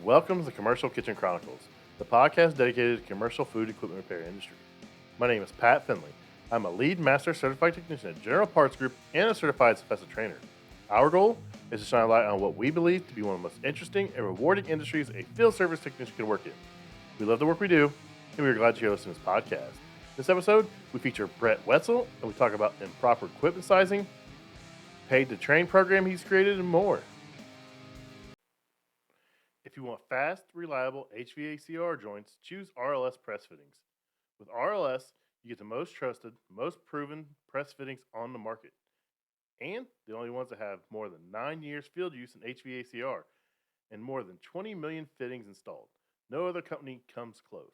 Welcome to the Commercial Kitchen Chronicles, the podcast dedicated to the commercial food equipment repair industry. My name is Pat Finley. I'm a lead master certified technician at General Parts Group and a certified Sufesa trainer. Our goal is to shine a light on what we believe to be one of the most interesting and rewarding industries a field service technician can work in. We love the work we do, and we're glad you're listening to this podcast. This episode, we feature Brett Wetzel, and we talk about improper equipment sizing, paid to train program he's created, and more. If you want fast, reliable HVACR joints, choose RLS Press Fittings. With RLS, you get the most trusted, most proven press fittings on the market. And the only ones that have more than 9 years field use in HVACR and more than 20 million fittings installed. No other company comes close.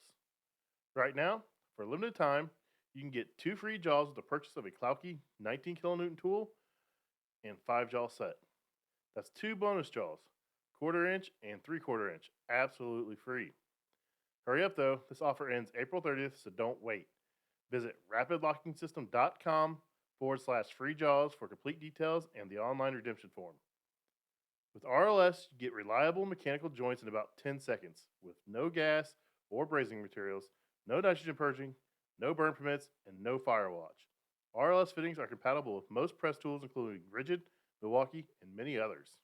Right now, for a limited time, you can get 2 free jaws with the purchase of a Klauke 19 kilonewton tool and 5 jaw set. That's 2 bonus jaws, 1/4 inch and 3/4 inch, absolutely free. Hurry up though, this offer ends April 30th, so don't wait. Visit rapidlockingsystem.com/free jaws for complete details and the online redemption form. With RLS, you get reliable mechanical joints in about 10 seconds with no gas or brazing materials, no nitrogen purging, no burn permits, and no fire watch. RLS fittings are compatible with most press tools, including Rigid, Milwaukee, and many others.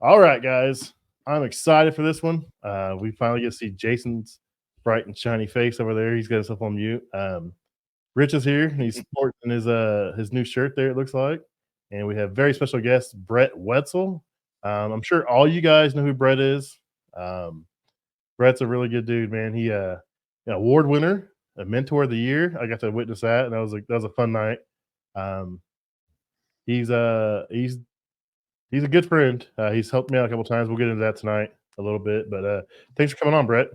All right, guys. I'm excited for this one. We finally get to see Jason's bright and shiny face over there. He's got himself on mute. Rich is here. He's sporting his new shirt there, it looks like. And we have very special guest, Brett Wetzel. I'm sure all you guys know who Brett is. Brett's a really good dude, man. He an award winner, a mentor of the year. I got to witness that, and that was a fun night. He's a good friend. He's helped me out a couple times. We'll get into that tonight a little bit, but thanks for coming on, Brett.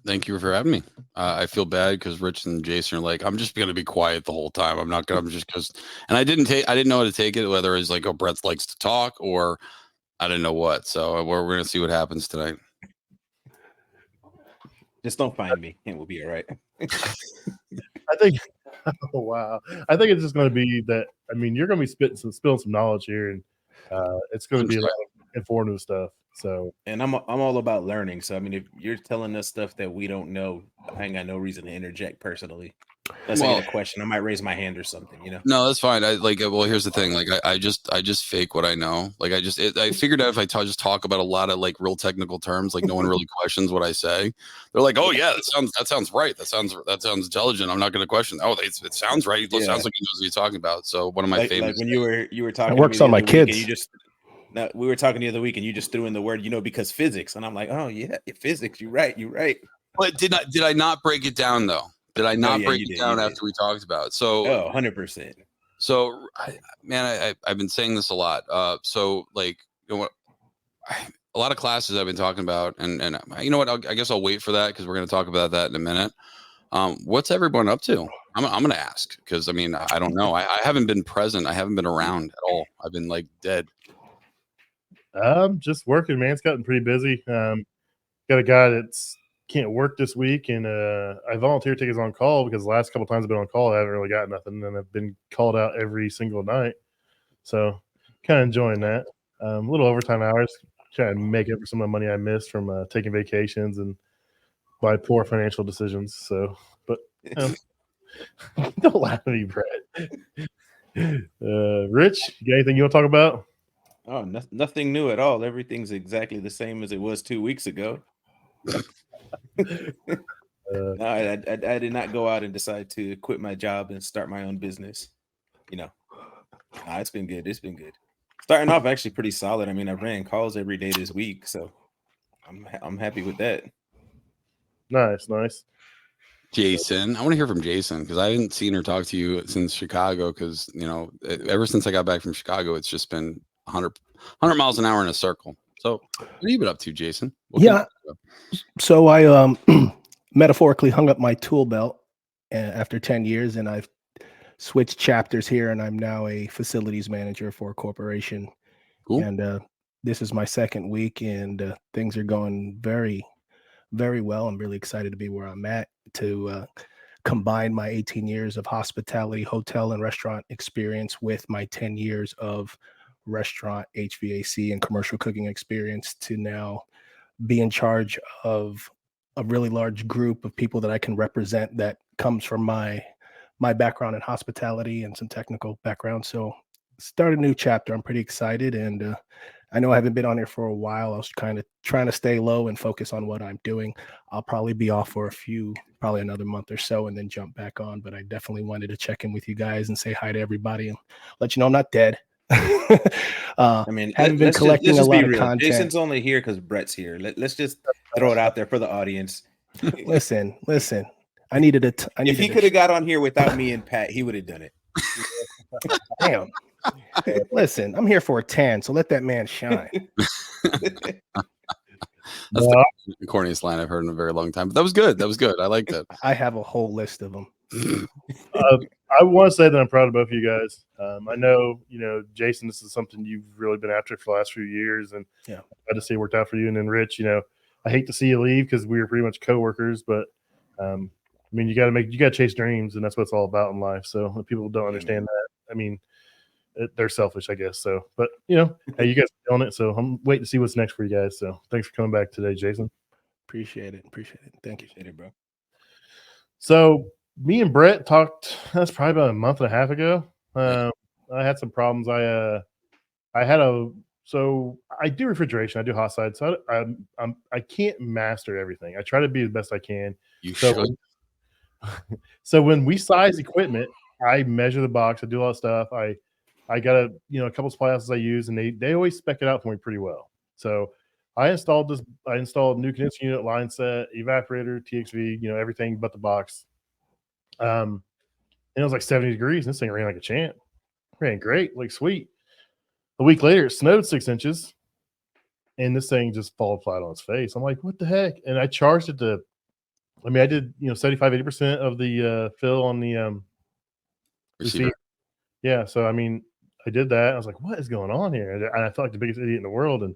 Thank you for having me. I feel bad because Rich and Jason are like, I'm just going to be quiet the whole time. I'm just because, and I didn't know how to take it, whether it's like, oh, Brett likes to talk or I didn't know what. So we're going to see what happens tonight. Just don't find me and we'll be all right. I think, oh, wow. I think it's just going to be that, I mean, you're going to be spilling some knowledge here, and it's going to be a lot of informative stuff. So, and I'm all about learning. So, I mean, if you're telling us stuff that we don't know, I ain't got no reason to interject personally. Unless I get a question, I might raise my hand or something, you know? No, that's fine. Well, here's the thing. Like, I just fake what I know. Like, I figured out if I just talk about a lot of like real technical terms, like no one really questions what I say. They're like, oh yeah, that sounds right. That sounds intelligent. I'm not going to question. Oh, it sounds right. It sounds like he knows what he's talking about. So one of my famous. Like when you were talking, it works on my kids. We were talking the other week, and you just threw in the word, because physics, and I'm like, oh yeah, physics. You're right. But did I not break it down though? Did I not break it down after we talked about it? So 100%. So, I've been saying this a lot. So like, a lot of classes I've been talking about, and you know what? I guess I'll wait for that because we're going to talk about that in a minute. What's everyone up to? I'm going to ask because I mean I don't know. I haven't been present. I haven't been around at all. I've been like dead. Just working, man. It's gotten pretty busy. Got a guy that's can't work this week, and I volunteer to take his on call because the last couple times I've been on call, I haven't really got nothing, and I've been called out every single night. So, kind of enjoying that. A little overtime hours, trying to make up for some of the money I missed from taking vacations and my poor financial decisions. So, but don't laugh at me, Brett. Rich, you got anything you want to talk about? Oh, nothing new at all. Everything's exactly the same as it was 2 weeks ago. No, I did not go out and decide to quit my job and start my own business. It's been good. Starting off actually pretty solid. I mean, I ran calls every day this week, so I'm happy with that. Nice. Jason, I want to hear from Jason because I haven't seen her talk to you since Chicago. Because ever since I got back from Chicago, it's just been 100 miles an hour in a circle. So, what have you been up to, Jason? So I metaphorically hung up my tool belt after 10 years, and I've switched chapters here, and I'm now a facilities manager for a corporation. Cool. And this is my second week, and things are going very, very well. I'm really excited to be where I'm at, to combine my 18 years of hospitality, hotel, and restaurant experience with my 10 years of restaurant HVAC and commercial cooking experience to now be in charge of a really large group of people that I can represent that comes from my background in hospitality and some technical background. So start a new chapter. I'm pretty excited. And I know I haven't been on here for a while. I was kind of trying to stay low and focus on what I'm doing. I'll probably be off for probably another month or so and then jump back on. But I definitely wanted to check in with you guys and say hi to everybody and let you know I'm not dead. I mean, haven't been let's collecting just a lot be of real. content. Jason's only here because Brett's here. Let's just throw it out there for the audience. Listen. I needed it. If he could have got on here without me and Pat, he would have done it. Damn. Listen, I'm here for a tan, so let that man shine. That's the corniest line I've heard in a very long time. But that was good. I liked it. I have a whole list of them. I want to say that I'm proud of both of you guys. I know, Jason, this is something you've really been after for the last few years, and yeah, I'm glad to see it worked out for you. And then Rich, I hate to see you leave because we were pretty much coworkers, but I mean, you got to chase dreams, and that's what it's all about in life. So if people don't understand that, I mean, they're selfish, I guess. So, but hey, you guys are doing it. So I'm waiting to see what's next for you guys. So thanks for coming back today, Jason. Appreciate it. Thank you. Appreciate it, bro. So me and Brett talked. That's probably about a month and a half ago. I had some problems. So I do refrigeration. I do hot side. So I can't master everything. I try to be the best I can. You should. So when we size equipment, I measure the box. I do all that stuff. I got a couple supply houses I use, and they always spec it out for me pretty well. So I installed new condenser unit, line set, evaporator, TXV, everything but the box. And it was like 70 degrees, and this thing ran like a champ. Ran great, like sweet. A week later, it snowed 6 inches, and this thing just fell flat on its face. I'm like, what the heck? And I charged it to, I did 75-80% of the fill on the receiver. Yeah, so I did that. I was like, what is going on here? And I felt like the biggest idiot in the world. And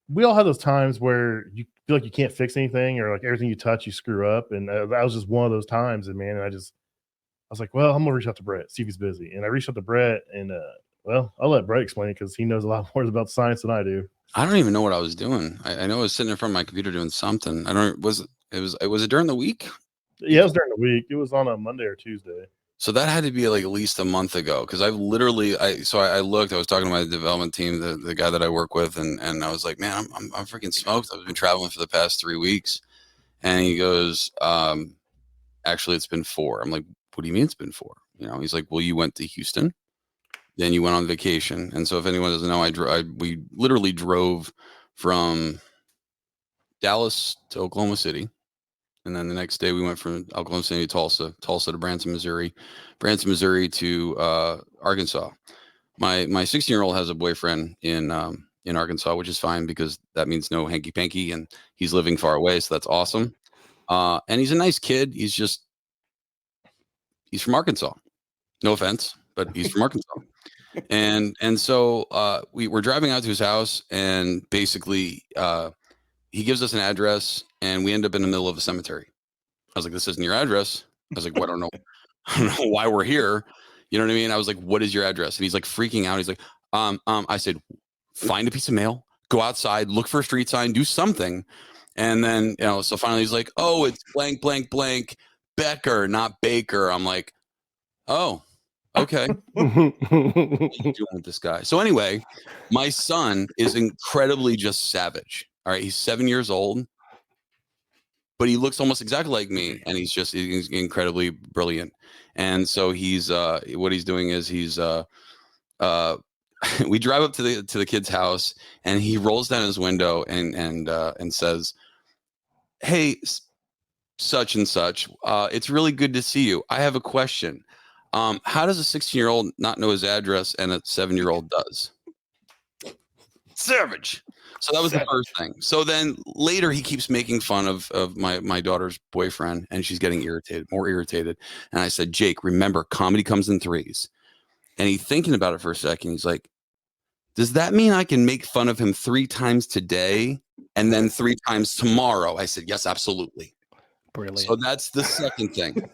we all have those times where you feel like you can't fix anything, or like everything you touch you screw up. And that was just one of those times. And man, I was like, well, I'm gonna reach out to Brett, see if he's busy. And I reached out to Brett, and well, I'll let Brett explain it because he knows a lot more about science than I do. I don't even know what I was doing. I know I was sitting in front of my computer doing something. Was it during the week? Yeah, it was during the week. It was on a Monday or Tuesday. So that had to be like at least a month ago, because I looked. I was talking to my development team, the guy that I work with, and I was like, man, I'm freaking smoked. I've been traveling for the past 3 weeks, and he goes, actually, it's been 4. I'm like, what do you mean it's been 4? He's like, well, you went to Houston, then you went on vacation, and so if anyone doesn't know, we literally drove from Dallas to Oklahoma City. And then the next day we went from Oklahoma City to Tulsa to Branson, Missouri to Arkansas. My 16-year-old has a boyfriend in Arkansas, which is fine because that means no hanky panky, and he's living far away, so that's awesome. And he's a nice kid. He's from Arkansas. No offense, but he's from Arkansas. And so we were driving out to his house, and basically he gives us an address, and we end up in the middle of a cemetery. I was like, this isn't your address. I was like, well, I don't know why we're here. You know what I mean? I was like, what is your address? And he's like freaking out. He's like, I said, find a piece of mail, go outside, look for a street sign, do something. And then, so finally he's like, oh, it's blank, blank, blank, Becker, not Baker. I'm like, oh, okay. What are you doing with this guy? So anyway, my son is incredibly just savage. All right, he's 7 years old, but he looks almost exactly like me, and he's incredibly brilliant. And so what he's doing is we drive up to the kid's house, and he rolls down his window and says, "Hey, such and such, it's really good to see you. I have a question. How does a 16-year-old not know his address and a 7-year-old does?" Savage. So that was the first thing. So then later he keeps making fun of my daughter's boyfriend, and she's getting more irritated. And I said, Jake, remember, comedy comes in threes. And he's thinking about it for a second. He's like, does that mean I can make fun of him 3 times today and then 3 times tomorrow? I said, yes, absolutely. Brilliant. So that's the second thing.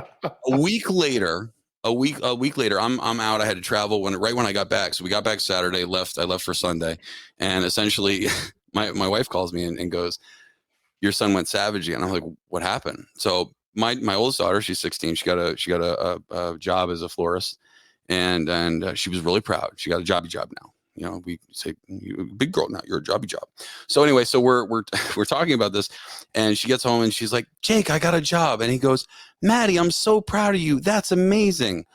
A week later, a week later, I'm out. I had to travel right when I got back. So we got back Saturday, I left for Sunday. And essentially my wife calls me and goes, your son went savage again. I'm like, what happened? So my oldest daughter, she's 16. She got a job as a florist, and she was really proud. She got a job now. You know, we say, you big girl now, you're a job. So anyway, so we're talking about this, and she gets home and she's like, Jake, I got a job. And he goes, Maddie, I'm so proud of you. That's amazing.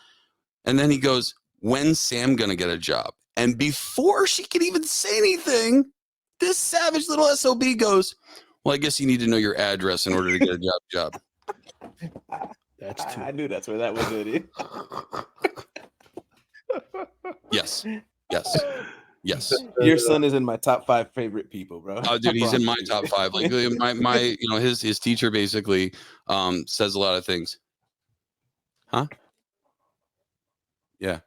And then he goes, when's Sam gonna get a job? And before she could even say anything, this savage little SOB goes, well, I guess you need to know your address in order to get a job. That's too. I knew that's where that was headed. Yes. Your son is in my top 5 favorite people, bro. Oh, dude, he's in my top 5. Like my you know, his teacher basically says a lot of things. Huh? Yeah.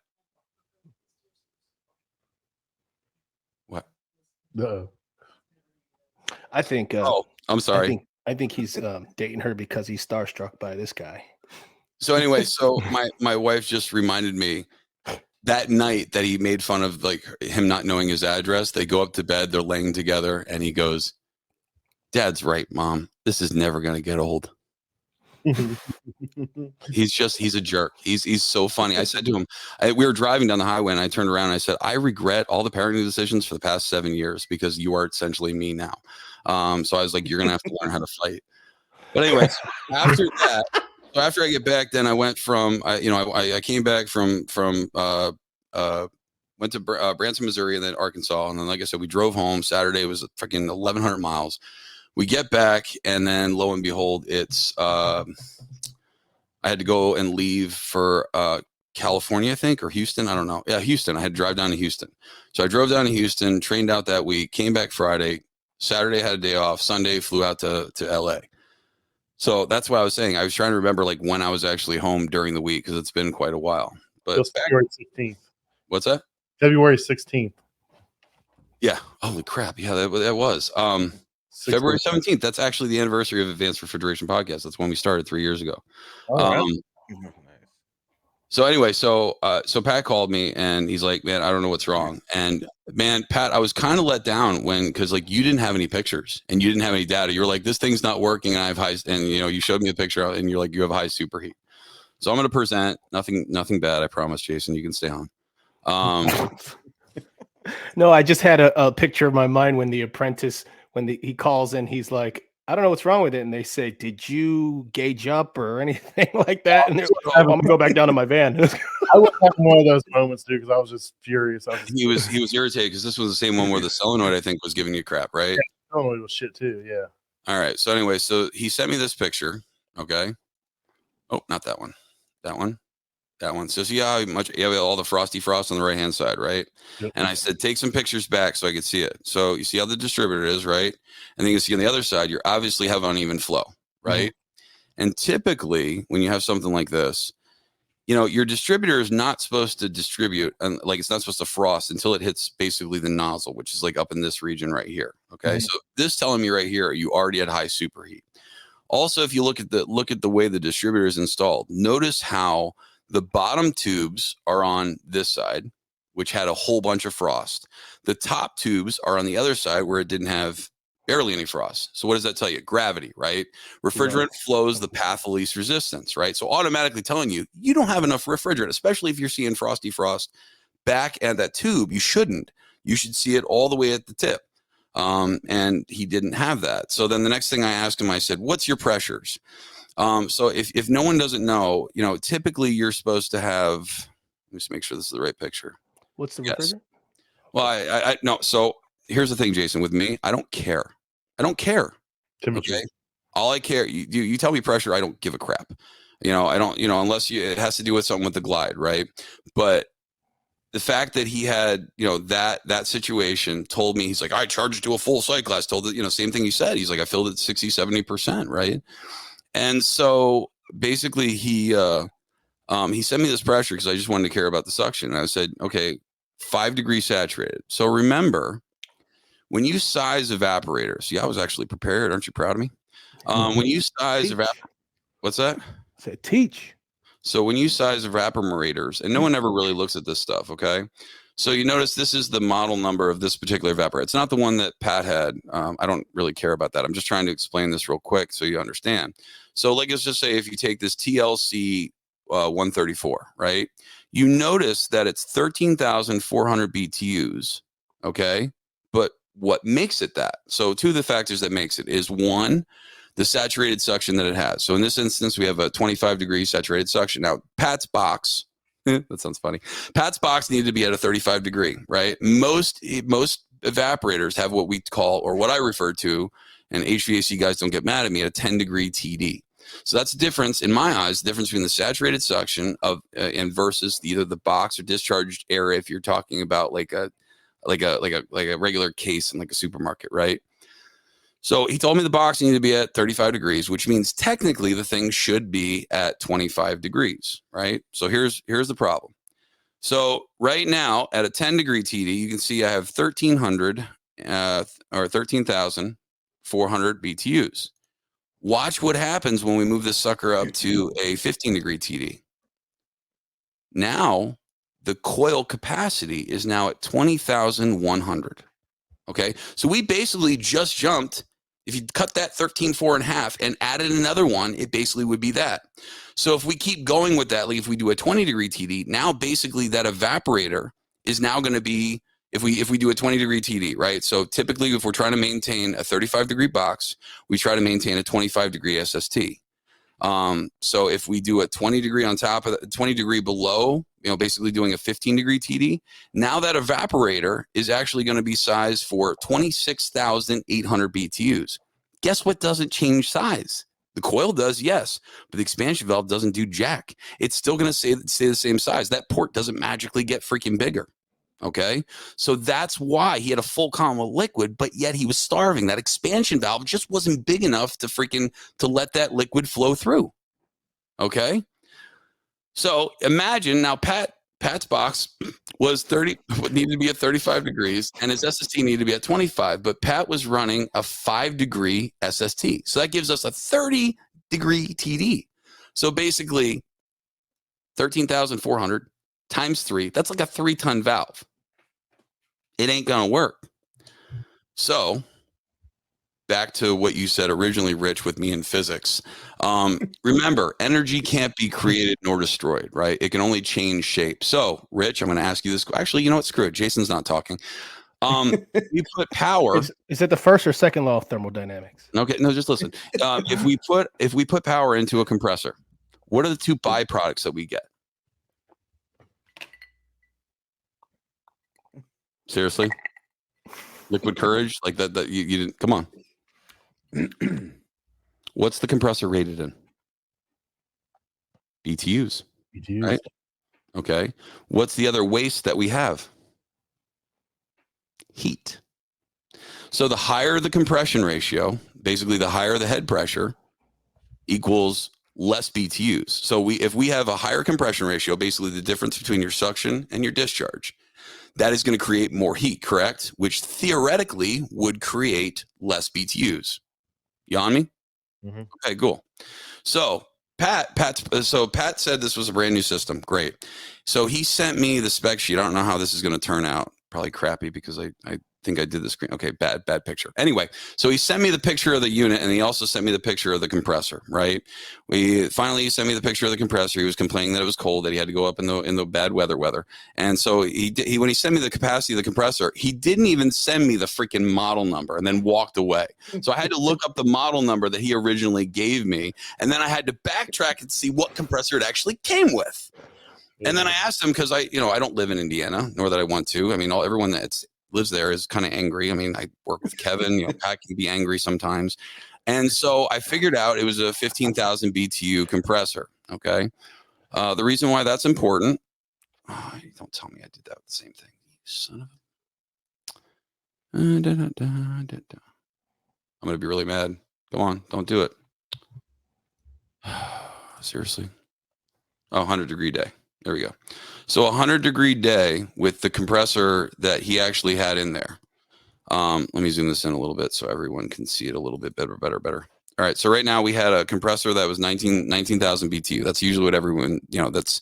What? No. I think. Oh, I'm sorry. I think he's dating her because he's starstruck by this guy. So anyway, so my wife just reminded me that night that he made fun of like him not knowing his address. They go up to bed, they're laying together, and he goes, Dad's right, Mom. This is never gonna get old. He's a jerk. He's so funny. I said to him, we were driving down the highway and I turned around and I said, I regret all the parenting decisions for the past 7 years because you are essentially me now. So I was like, you're gonna have to learn how to fight. But anyways, after that, so after I get back, then I went from I came back from went to Branson, Missouri, and then Arkansas, and then like I said, we drove home. Saturday was freaking 1,100 miles. We get back, and then lo and behold, it's I had to go and leave for California, I think, or Houston. I don't know. Yeah, Houston. I had to drive down to Houston. So I drove down to Houston, trained out that week, came back Friday. Saturday had a day off. Sunday flew out to LA. So that's why I was saying I was trying to remember like when I was actually home during the week because it's been quite a while. But February 16th. What's that? February 16th. Yeah. Holy crap. Yeah, that was. February 17th. That's actually the anniversary of Advanced Refrigeration Podcast. That's when we started 3 years ago. So anyway, so Pat called me and he's like, man, I don't know what's wrong. And man, Pat, I was kind of let down because like you didn't have any pictures and you didn't have any data. You were like, this thing's not working. And I have high, and you showed me a picture and you're like, you have high superheat. So I'm going to present nothing bad. I promise, Jason, you can stay on. No, I just had a picture of my mind when the apprentice, he calls in, he's like, I don't know what's wrong with it. And they say, did you gauge up or anything like that? And they're like, I'm going to go back down to my van. I was having one of those moments, dude, because I was just furious. He was irritated because this was the same one where the solenoid, I think, was giving you crap, right? Yeah, solenoid was shit too, yeah. All right. So anyway, so he sent me this picture. Okay. Oh, not that one. That one. So see how much you have all the frosty frost on the right-hand side, right? Yep. And I said, take some pictures back so I could see it. So you see how the distributor is, right? And then you see on the other side, you obviously have uneven flow, right? Mm-hmm. And typically when you have something like this, your distributor is not supposed to distribute, and like it's not supposed to frost until it hits basically the nozzle, which is like up in this region right here. Okay. Mm-hmm. So this telling me right here, you already had high superheat. Also, if you look at the way the distributor is installed, notice how the bottom tubes are on this side, which had a whole bunch of frost. The top tubes are on the other side where it didn't have barely any frost. So what does that tell you? Gravity, right? Refrigerant flows the path of least resistance, right? So automatically telling you don't have enough refrigerant, especially if you're seeing frosty frost back at that tube. You shouldn't. You should see it all the way at the tip. And he didn't have that. So then the next thing I asked him, I said, what's your pressures? So if no one doesn't know, typically you're supposed to have, let me just make sure this is the right picture. What's the refrigerant? Well, I no. So here's the thing, Jason, with me, I don't care. Temperature. Okay. All I care, you tell me pressure, I don't give a crap. I don't, unless it has to do with something with the glide, right? But the fact that he had, that situation told me, he's like, I charged it to a full cycle. I told it, same thing he said. He's like, I filled it 60, 70%, right? And so basically he sent me this pressure because I just wanted to care about the suction. And I said, okay, 5 degrees saturated. So remember, when you size evaporators, see, I was actually prepared. Aren't you proud of me? When you size what's that? I said, teach. So when you size evaporators, and no one ever really looks at this stuff, okay? So you notice this is the model number of this particular evaporator. It's not the one that Pat had. I don't really care about that. I'm just trying to explain this real quick so you understand. So like, let's just say if you take this TLC 134, right? You notice that it's 13,400 BTUs, okay? But what makes it that? So two of the factors that makes it is one, the saturated suction that it has. So in this instance, we have a 25-degree saturated suction. Now, Pat's box, that sounds funny. Pat's box needed to be at a 35-degree, right? Most evaporators have what we call, or what I refer to, and HVAC guys don't get mad at me, a 10-degree TD. So that's the difference, in my eyes, the difference between the saturated suction of and versus either the box or discharged air. If you're talking about like a regular case in like a supermarket, right? So he told me the box needed to be at 35 degrees, which means technically the thing should be at 25 degrees, right? So here's the problem. So right now at a 10-degree TD, you can see I have 13,400 BTUs. Watch what happens when we move this sucker up to a 15-degree TD. Now the coil capacity is now at 20,100. Okay, so we basically just jumped. If you cut that 13.4 in half and added another one, it basically would be that. So if we keep going with that, like if we do a 20-degree TD, now basically that evaporator is now going to be, if we do a 20-degree TD, right? So typically if we're trying to maintain a 35-degree box, we try to maintain a 25-degree SST. So if we do a 20-degree on top of the 20-degree below, basically doing a 15-degree TD, now that evaporator is actually going to be sized for 26,800 BTUs. Guess what doesn't change size? The coil does, yes, but the expansion valve doesn't do jack. It's still going to stay the same size. That port doesn't magically get freaking bigger. Okay, so that's why he had a full column of liquid, but yet he was starving. That expansion valve just wasn't big enough to let that liquid flow through. Okay, so imagine now Pat's box needed to be at 35 degrees, and his SST needed to be at 25. But Pat was running a 5-degree SST, so that gives us a 30-degree TD. So basically, 13,400 times 3. That's like a 3-ton valve. It ain't gonna work. So back to what you said originally, Rich, with me in physics. Remember, energy can't be created nor destroyed, right? It can only change shape. So, Rich, I'm going to ask you this. Actually, you know what? Screw it. Jason's not talking. You put power. Is it the first or second law of thermodynamics? Okay, no, just listen. If we put power into a compressor, what are the two byproducts that we get? Seriously? Liquid courage? Like that you didn't, come on. What's the compressor rated in? BTUs. Right? Okay. What's the other waste that we have? Heat. So the higher the compression ratio, basically the higher the head pressure, equals less BTUs. So if we have a higher compression ratio, basically the difference between your suction and your discharge, that is going to create more heat, correct? Which theoretically would create less BTUs. You on me? Mm-hmm. Okay, cool. So Pat said this was a brand new system. Great. So he sent me the spec sheet. I don't know how this is going to turn out. Probably crappy because I think I did the screen. Okay, bad picture. Anyway, so he sent me the picture of the unit, and he also sent me the picture of the compressor, right? He sent me the picture of the compressor. He was complaining that it was cold, that he had to go up in the bad weather. And so when he sent me the capacity of the compressor, he didn't even send me the freaking model number and then walked away. So I had to look up the model number that he originally gave me, and then I had to backtrack and see what compressor it actually came with. And then I asked him, because I don't live in Indiana, nor that I want to. I mean, everyone that lives there is kind of angry. I mean, I work with Kevin. Pat can be angry sometimes. And so I figured out it was a 15,000 BTU compressor. Okay. The reason why that's important. Don't tell me I did that with the same thing. You son of a. I'm going to be really mad. Go on. Don't do it. Seriously. 100-degree day. There we go. So 100-degree day with the compressor that he actually had in there. Let me zoom this in a little bit so everyone can see it a little bit better. All right. So right now we had a compressor that was 19,000 BTU. That's usually what everyone, that's,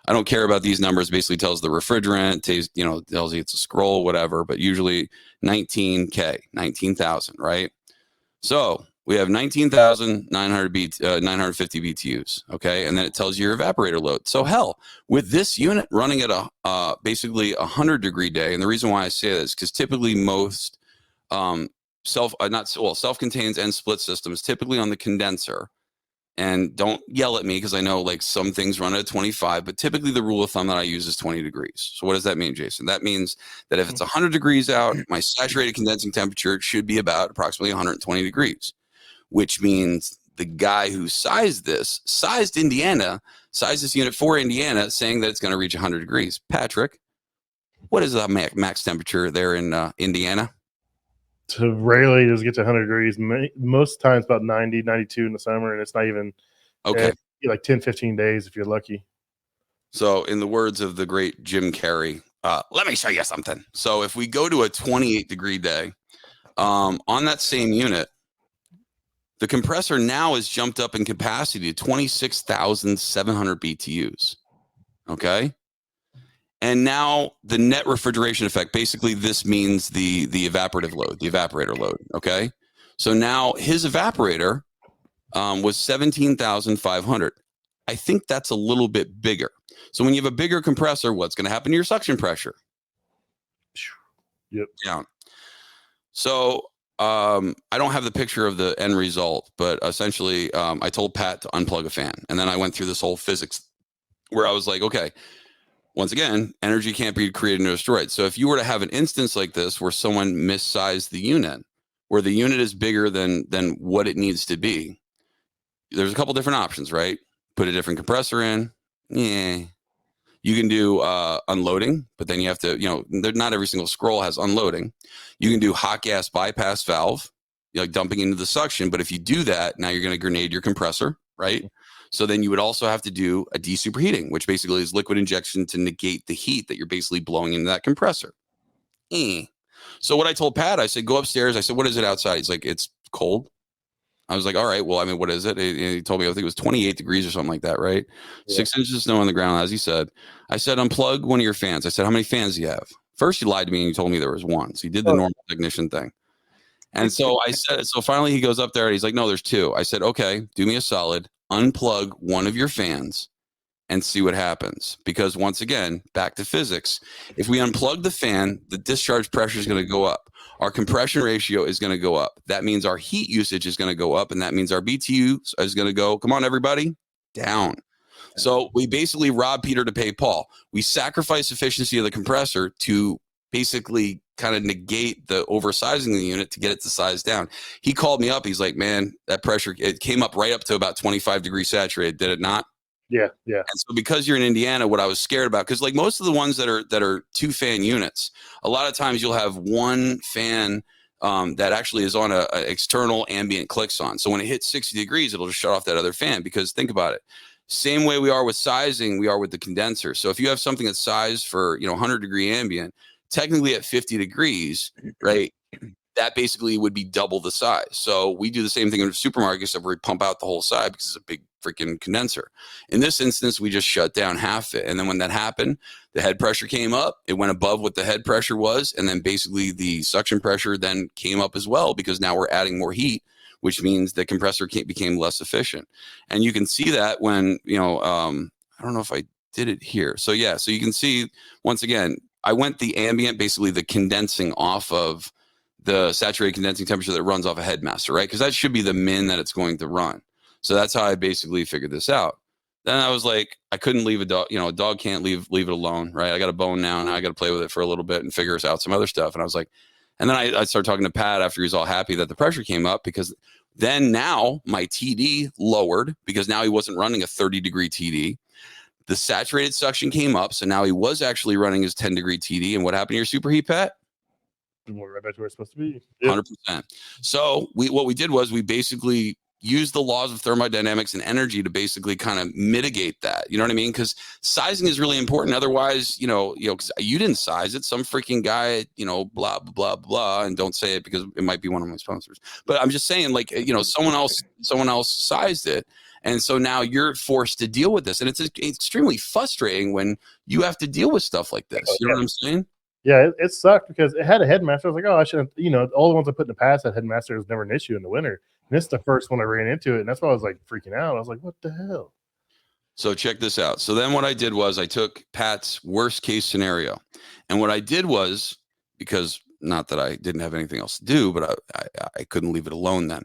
I don't care about these numbers. Basically tells the refrigerant, tells you it's a scroll, whatever, but usually 19,000, right? So we have 19,950 BTUs. Okay. And then it tells you your evaporator load. So hell, with this unit running at basically 100-degree day. And the reason why I say this, because typically most, self-contains and split systems typically on the condenser, and don't yell at me because I know like some things run at 25, but typically the rule of thumb that I use is 20 degrees. So what does that mean, Jason? That means that if it's 100 degrees out, my saturated condensing temperature should be about approximately 120 degrees, which means the guy who sized this unit for Indiana, saying that it's going to reach 100 degrees. Patrick, what is the max temperature there in Indiana? So rarely does it get to 100 degrees. Most times about 90, 92 in the summer, and it's not even okay. Like 10, 15 days if you're lucky. So in the words of the great Jim Carrey, let me show you something. So if we go to a 28-degree day, on that same unit, the compressor now has jumped up in capacity to 26,700 BTUs. Okay. And now the net refrigeration effect, basically this means the evaporative load, the evaporator load. Okay. So now his evaporator was 17,500. I think that's a little bit bigger. So when you have a bigger compressor, what's going to happen to your suction pressure? Yep. Down. So I don't have the picture of the end result, but essentially I told Pat to unplug a fan. And then I went through this whole physics where I was like, okay, once again, energy can't be created nor destroyed. So if you were to have an instance like this where someone missized the unit, where the unit is bigger than what it needs to be, there's a couple different options, right? Put a different compressor in. Yeah. You can do unloading, but then you have to, not every single scroll has unloading. You can do hot gas bypass valve, like dumping into the suction. But if you do that, now you're going to grenade your compressor, right? So then you would also have to do a desuperheating, which basically is liquid injection to negate the heat that you're basically blowing into that compressor. So what I told Pat, I said, go upstairs. I said, what is it outside? He's like, it's cold. I was like, all right, well, I mean, what is it? He told me, I think it was 28 degrees or something like that, right? Yeah. 6 inches of snow on the ground, as he said. I said, unplug one of your fans. I said, how many fans do you have? First, you lied to me and you told me there was one. So he did the normal technician thing. And so I said, so finally he goes up there and he's like, no, there's two. I said, okay, do me a solid, unplug one of your fans and see what happens. Because once again, back to physics, if we unplug the fan, the discharge pressure is going to go up. Our compression ratio is going to go up. That means our heat usage is going to go up. And that means our BTU is going to go, come on, everybody, down. So we basically rob Peter to pay Paul. We sacrifice efficiency of the compressor to basically kind of negate the oversizing of the unit to get it to size down. He called me up. He's like, man, that pressure, it came up right up to about 25 degrees saturated. Did it not? Yeah. And so because you're in Indiana, what I was scared about, because like most of the ones that are 2-fan units, a lot of times you'll have one fan that actually is on a external ambient clicks on. So when it hits 60 degrees, it'll just shut off that other fan. Because think about it, same way we are with sizing, we are with the condenser. So if you have something that's sized for 100-degree ambient, technically at 50 degrees, right? That basically would be double the size. So we do the same thing in supermarkets, except we pump out the whole side because it's a big freaking condenser. In this instance, we just shut down half it. And then when that happened, the head pressure came up. It went above what the head pressure was. And then basically the suction pressure then came up as well, because now we're adding more heat, which means the compressor became less efficient. And you can see that when, I don't know if I did it here. So yeah, so you can see, once again, I went the ambient, basically the condensing off of the saturated condensing temperature that runs off a headmaster, right? Because that should be the min that it's going to run. So that's how I basically figured this out. Then I was like, I couldn't leave a dog. A dog can't leave it alone, right? I got a bone now, and I got to play with it for a little bit and figure out some other stuff. And I was like, and then I started talking to Pat after he was all happy that the pressure came up, because then now my TD lowered, because now he wasn't running a 30-degree TD. The saturated suction came up, so now he was actually running his 10-degree TD. And what happened to your superheat, Pat? Right back to where it's supposed to be. 100%. So what we did was we basically use the laws of thermodynamics and energy to basically kind of mitigate that. You know what I mean? Because sizing is really important. Otherwise, because you didn't size it. Some freaking guy, blah, blah, blah, blah. And don't say it because it might be one of my sponsors. But I'm just saying, like, someone else sized it. And so now you're forced to deal with this. And it's extremely frustrating when you have to deal with stuff like this. You know what I'm saying? Yeah, it sucked because it had a headmaster. I was like, oh, I shouldn't, all the ones I put in the past, that headmaster was never an issue in the winter. And this is the first one I ran into it. And that's why I was like freaking out. I was like, what the hell? So check this out. So then what I did was I took Pat's worst case scenario. And what I did was, because not that I didn't have anything else to do, but I couldn't leave it alone then.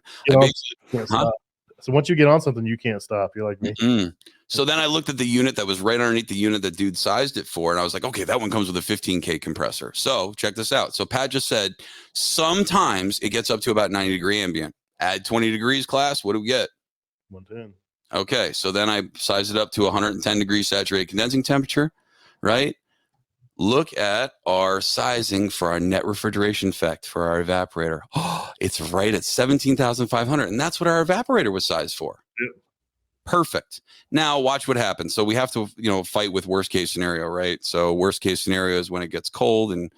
So once you get on something, you can't stop. You're like me. Mm-hmm. So then I looked at the unit that was right underneath the unit that dude sized it for. And I was like, okay, that one comes with a 15K compressor. So check this out. So Pat just said, sometimes it gets up to about 90 degree ambient. Add 20 degrees, class. What do we get? 110. Okay. So then I size it up to 110 degrees saturated condensing temperature, right? Look at our sizing for our net refrigeration effect for our evaporator. Oh, it's right at 17,500. And that's what our evaporator was sized for. Yep. Perfect. Now watch what happens. So we have to, fight with worst case scenario, right? So worst case scenario is when it gets cold and,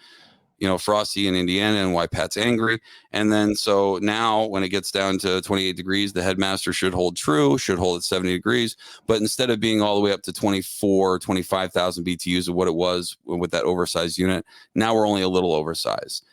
frosty in Indiana and why Pat's angry. And then, so now when it gets down to 28 degrees, the headmaster should hold true, should hold at 70 degrees. But instead of being all the way up to 25,000 BTUs of what it was with that oversized unit, now we're only a little oversized.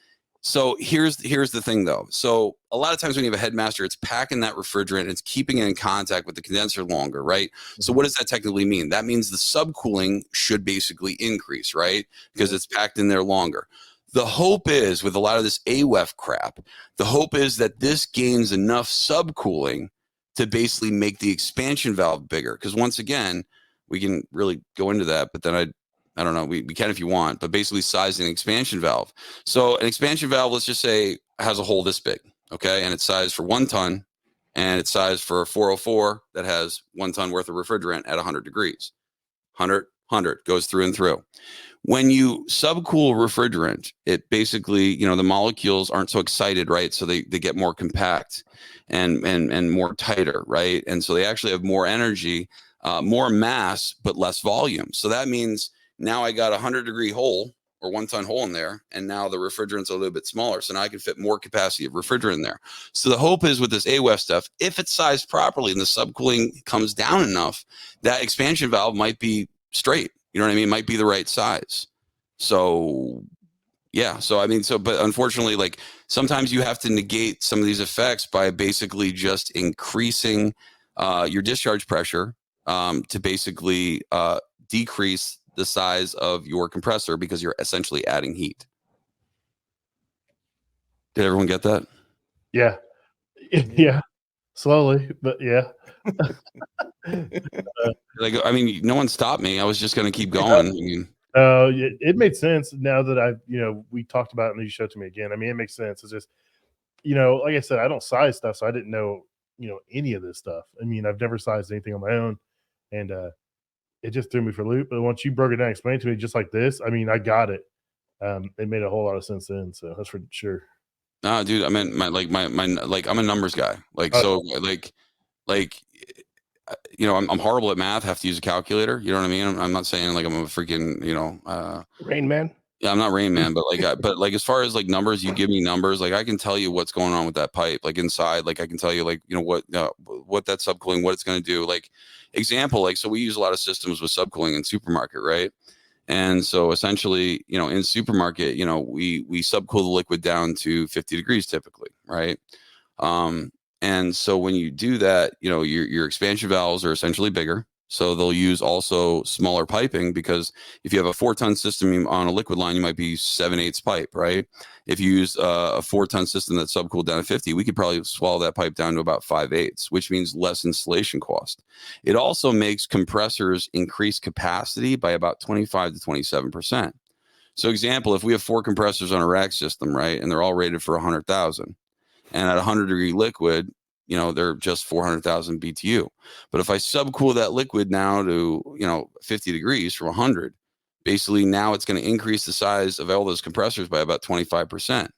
So here's the thing though. So a lot of times when you have a headmaster, it's packing that refrigerant, it's keeping it in contact with the condenser longer, right? So what does that technically mean? That means the subcooling should basically increase, right? Because it's packed in there longer. The hope is, with a lot of this AWEF crap, the hope is that this gains enough subcooling to basically make the expansion valve bigger. Because once again, we can really go into that, but then I don't know, we can if you want, but basically size an expansion valve. So an expansion valve, let's just say, has a hole this big, okay? And it's sized for 1 ton, and it's sized for a 404 that has 1 ton worth of refrigerant at 100 degrees. 100 goes through and through. When you subcool refrigerant, it basically, the molecules aren't so excited, right? So they get more compact and more tighter, right? And so they actually have more energy, more mass, but less volume. So that means now I got a 100-degree hole or 1 ton hole in there, and now the refrigerant's a little bit smaller. So now I can fit more capacity of refrigerant in there. So the hope is with this AWEF stuff, if it's sized properly and the subcooling comes down enough, that expansion valve might be straight. You know what I mean? Might be the right size. So, yeah. So, I mean, but unfortunately, like sometimes you have to negate some of these effects by basically just increasing your discharge pressure to basically decrease the size of your compressor because you're essentially adding heat. Did everyone get that? Yeah. Yeah. Slowly, but yeah. I mean, no one stopped me. I was just going to keep going. I mean, it made sense now that we talked about it and you showed it to me again. I mean, it makes sense. It's just, like I said, I don't size stuff, so I didn't know, any of this stuff. I mean, I've never sized anything on my own, and it just threw me for a loop. But once you broke it down, explained to me just like this, I mean, I got it. It made a whole lot of sense then, so that's for sure. No, dude, I mean, my I'm a numbers guy. I'm horrible at math. Have to use a calculator. You know what I mean? I'm not saying like I'm a freaking, Rain Man. Yeah, I'm not Rain Man, but as far as like numbers, you give me numbers, like I can tell you what's going on with that pipe, like inside, like I can tell you what that subcooling, what it's going to do. Like example, like, so we use a lot of systems with subcooling in supermarket, right? And so essentially, in supermarket, we subcool the liquid down to 50 degrees typically, right? And so when you do that, your expansion valves are essentially bigger. So they'll use also smaller piping because if you have a 4-ton system on a liquid line, you might be 7/8 pipe, right? If you use a 4-ton system that's subcooled down to 50, we could probably swallow that pipe down to about 5/8, which means less installation cost. It also makes compressors increase capacity by about 25 to 27%. So example, if we have 4 compressors on a rack system, right, and they're all rated for 100,000, and at 100-degree liquid, they're just 400,000 BTU. But if I subcool that liquid now to, 50 degrees from 100, basically now it's going to increase the size of all those compressors by about 25%.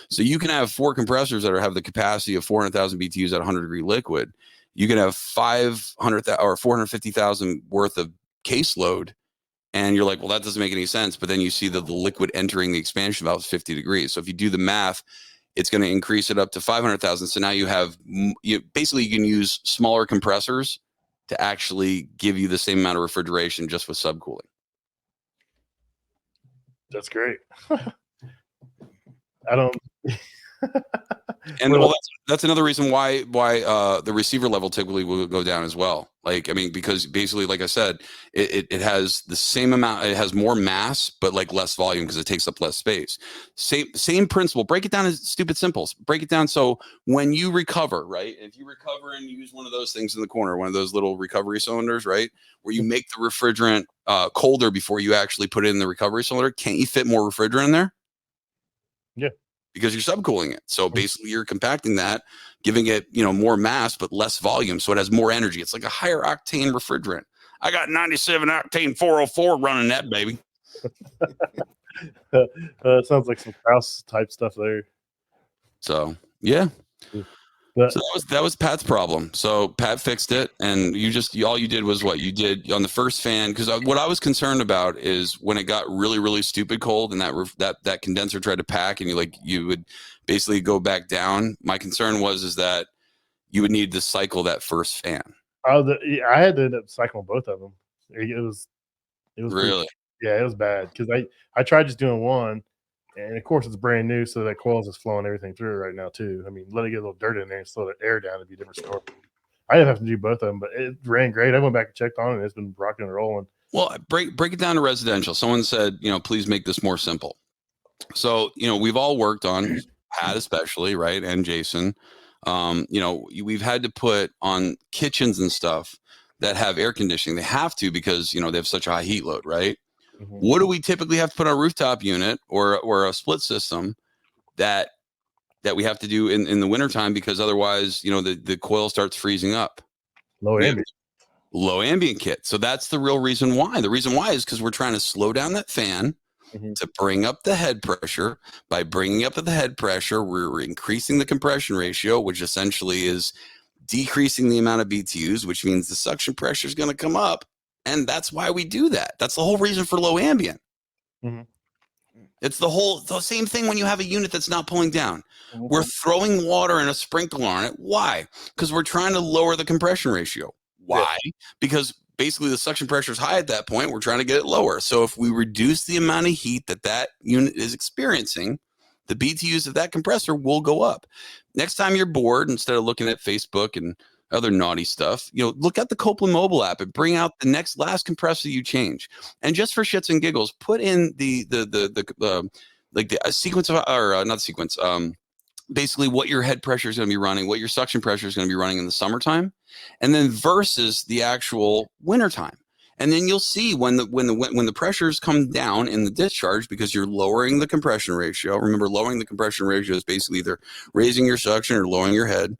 So you can have 4 compressors that have the capacity of 400,000 BTUs at 100-degree liquid. You can have 500,000 or 450,000 worth of caseload, and you're like, well, that doesn't make any sense. But then you see that the liquid entering the expansion valve is 50 degrees. So if you do the math, it's going to increase it up to 500,000. So now you have, basically you can use smaller compressors to actually give you the same amount of refrigeration just with subcooling. That's great. I don't. And well, that's another reason why the receiver level typically will go down as well. Like, I mean, because basically, like I said, it has the same amount, it has more mass, but like less volume because it takes up less space. Same principle. Break it down as stupid simples. Break it down. So when you recover, right? If you recover and you use one of those things in the corner, one of those little recovery cylinders, right? Where you make the refrigerant colder before you actually put it in the recovery cylinder, can't you fit more refrigerant in there? Yeah. Because you're subcooling it. So basically you're compacting that, giving it, more mass, but less volume. So it has more energy. It's like a higher octane refrigerant. I got 97 octane 404 running that baby. Sounds like some Kraus type stuff there. So, yeah. But, So that was Pat's problem. So Pat fixed it, and all you did was what you did on the first fan. Because what I was concerned about is when it got really, really stupid cold, and that condenser tried to pack, and you would basically go back down. My concern is that you would need to cycle that first fan. I had to end up cycling both of them. It was really, it was bad because I tried just doing one. And of course, it's brand new, so that coil's just flowing everything through right now too. I mean, let it get a little dirt in there and slow the air down. It'd be a different story. I didn't have to do both of them, but it ran great. I went back and checked on it, and it's been rocking and rolling. Well, break it down to residential. Someone said, please make this more simple. So, we've all worked on Pat especially, right, and Jason. We've had to put on kitchens and stuff that have air conditioning. They have to because they have such a high heat load, right? Mm-hmm. What do we typically have to put on a rooftop unit or a split system that we have to do in the wintertime because otherwise, the coil starts freezing up? Low ambient kit. So that's the real reason why. The reason why is because we're trying to slow down that fan to bring up the head pressure. By bringing up the head pressure, we're increasing the compression ratio, which essentially is decreasing the amount of BTUs, which means the suction pressure is going to come up. And that's why we do that. That's the whole reason for low ambient. Mm-hmm. It's the same thing when you have a unit that's not pulling down. Mm-hmm. We're throwing water and a sprinkler on it. Why? Because we're trying to lower the compression ratio. Why? Yeah. Because basically the suction pressure is high at that point. We're trying to get it lower. So if we reduce the amount of heat that unit is experiencing, the BTUs of that compressor will go up. Next time you're bored, instead of looking at Facebook and other naughty stuff, look at the Copeland mobile app and bring out the last compressor you change. And just for shits and giggles, put in the sequence of, or not sequence, basically what your head pressure is going to be running, what your suction pressure is going to be running in the summertime, and then versus the actual wintertime. And then you'll see when the pressures come down in the discharge because you're lowering the compression ratio. Remember, lowering the compression ratio is basically either raising your suction or lowering your head.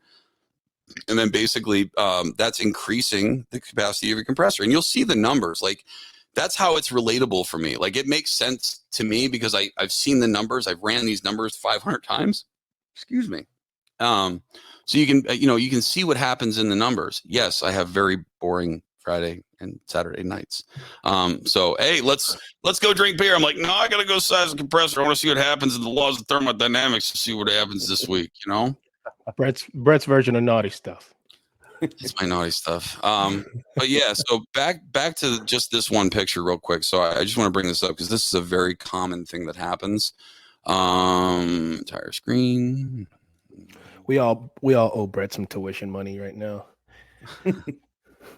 And then basically that's increasing the capacity of your compressor. And you'll see the numbers. Like, that's how it's relatable for me. Like, it makes sense to me because I've seen the numbers. I've ran these numbers 500 times. Excuse me. So you can, you can see what happens in the numbers. Yes, I have very boring Friday and Saturday nights. So, hey, let's go drink beer. I'm like, no, I got to go size the compressor. I want to see what happens in the laws of thermodynamics to see what happens this week, Brett's version of naughty stuff. It's my naughty stuff. But yeah, so back to just this one picture real quick. So I just want to bring this up because this is a very common thing that happens. Entire screen. We all owe Brett some tuition money right now.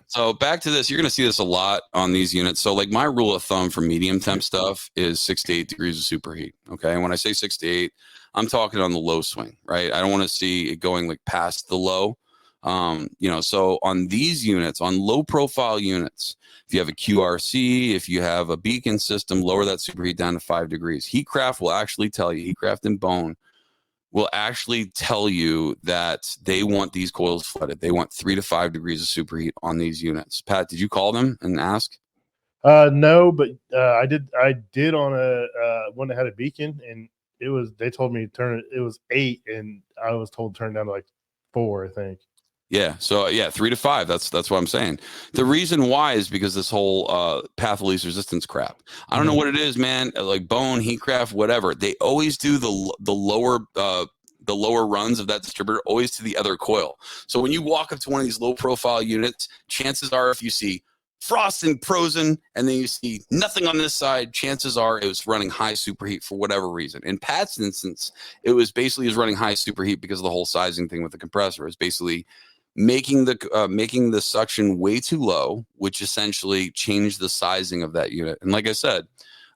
So back to this, you're going to see this a lot on these units. So like my rule of thumb for medium temp stuff is 6 to 8 degrees of superheat. Okay. And when I say 6 to 8, I'm talking on the low swing, right? I don't want to see it going like past the low. So on these units, on low profile units, if you have a QRC, if you have a beacon system, lower that superheat down to 5 degrees. Heatcraft will actually tell you, Heatcraft and Bone will actually tell you that they want these coils flooded. They want 3 to 5 degrees of superheat on these units. Pat, did you call them and ask? No, but I did on a one that had a beacon, and they told me it was 8, and I was told to turn it down to like 4, I think. Yeah. So yeah, 3 to 5. That's what I'm saying. The reason why is because this whole path of least resistance crap. I don't know what it is, man. Like Bone, Heatcraft, whatever. They always do the lower runs of that distributor always to the other coil. So when you walk up to one of these low profile units, chances are if you see frost and frozen and then you see nothing on this side, chances are it was running high superheat for whatever reason. In Pat's instance, it was running high superheat because of the whole sizing thing with the compressor. It's basically making the suction way too low, which essentially changed the sizing of that unit. And like I said,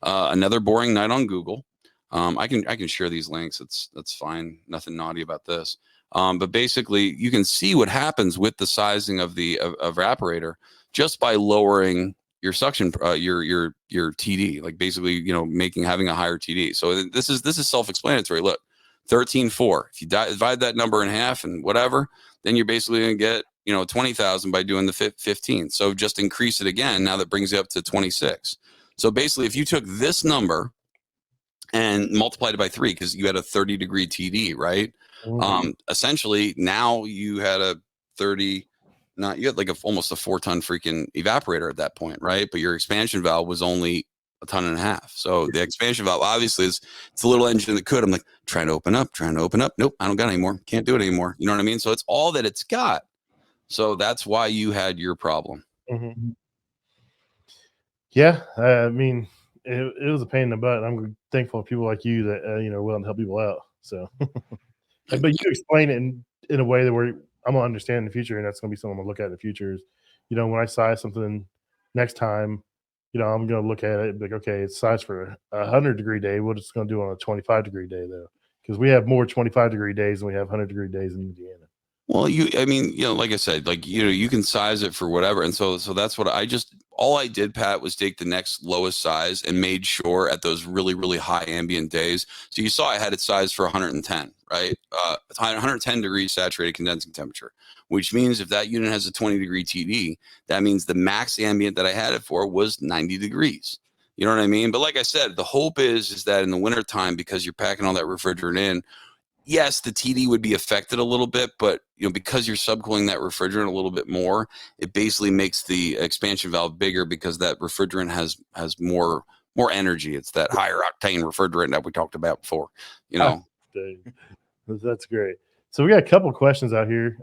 another boring night on Google. I can share these links. That's fine. Nothing naughty about this. But basically, you can see what happens with the sizing of the evaporator just by lowering your suction, your TD. Like basically, having a higher TD. So this is self-explanatory. Look, 13.4. If you divide that number in half and whatever, then you're basically going to get 20,000 by doing the 15. So just increase it again. Now that brings you up to 26. So basically, if you took this number and multiplied it by 3, because you had a 30-degree TD, right? Essentially, now you had a 30. You had like almost a 4-ton freaking evaporator at that point, right? But your expansion valve was only 1.5 tons. So the expansion valve obviously it's a little engine that could. I'm like trying to open up. Nope, I don't got it anymore. Can't do it anymore. You know what I mean? So it's all that it's got. So that's why you had your problem. Yeah, I mean, it was a pain in the butt. I'm thankful for people like you that are willing to help people out. So, but you explain it in a way that where I'm gonna understand in the future, and that's gonna be something I'm gonna look at in the future. Is when I size something next time, I'm gonna look at it and be like, okay, it's sized for a 100-degree day. What it's gonna do on a 25-degree day though? Because we have more 25-degree days than we have 100-degree days in Indiana. Well, like I said, like, you can size it for whatever. And so that's what all I did, Pat, was take the next lowest size and made sure at those really, really high ambient days. So you saw I had it sized for 110, right? 110 degrees saturated condensing temperature, which means if that unit has a 20-degree TD, that means the max ambient that I had it for was 90 degrees. You know what I mean? But like I said, the hope is that in the wintertime, because you're packing all that refrigerant in, yes, the TD would be affected a little bit, but because you're subcooling that refrigerant a little bit more, it basically makes the expansion valve bigger because that refrigerant has more energy. It's that higher octane refrigerant that we talked about before. That's great. So we got a couple of questions out here.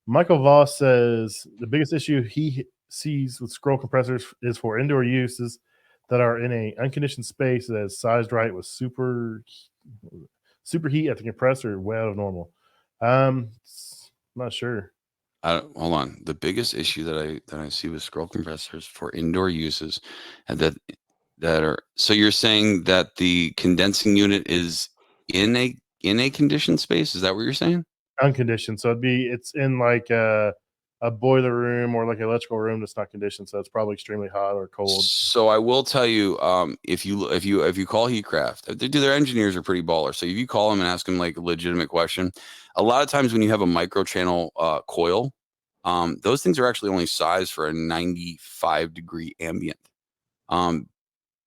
Michael Voss says the biggest issue he sees with scroll compressors is for indoor uses that are in a unconditioned space that is sized right with superheat at the compressor way out of normal. I'm not sure. Hold on. The biggest issue that I see with scroll compressors for indoor uses, and that are, so you're saying that the condensing unit is in a conditioned space? Is that what you're saying? Unconditioned. So it's in like a boiler room or like an electrical room that's not conditioned, so it's probably extremely hot or cold. So I will tell you, if you call Heatcraft, their engineers are pretty baller. So if you call them and ask them like a legitimate question, a lot of times when you have a micro channel coil, those things are actually only sized for a 95-degree ambient,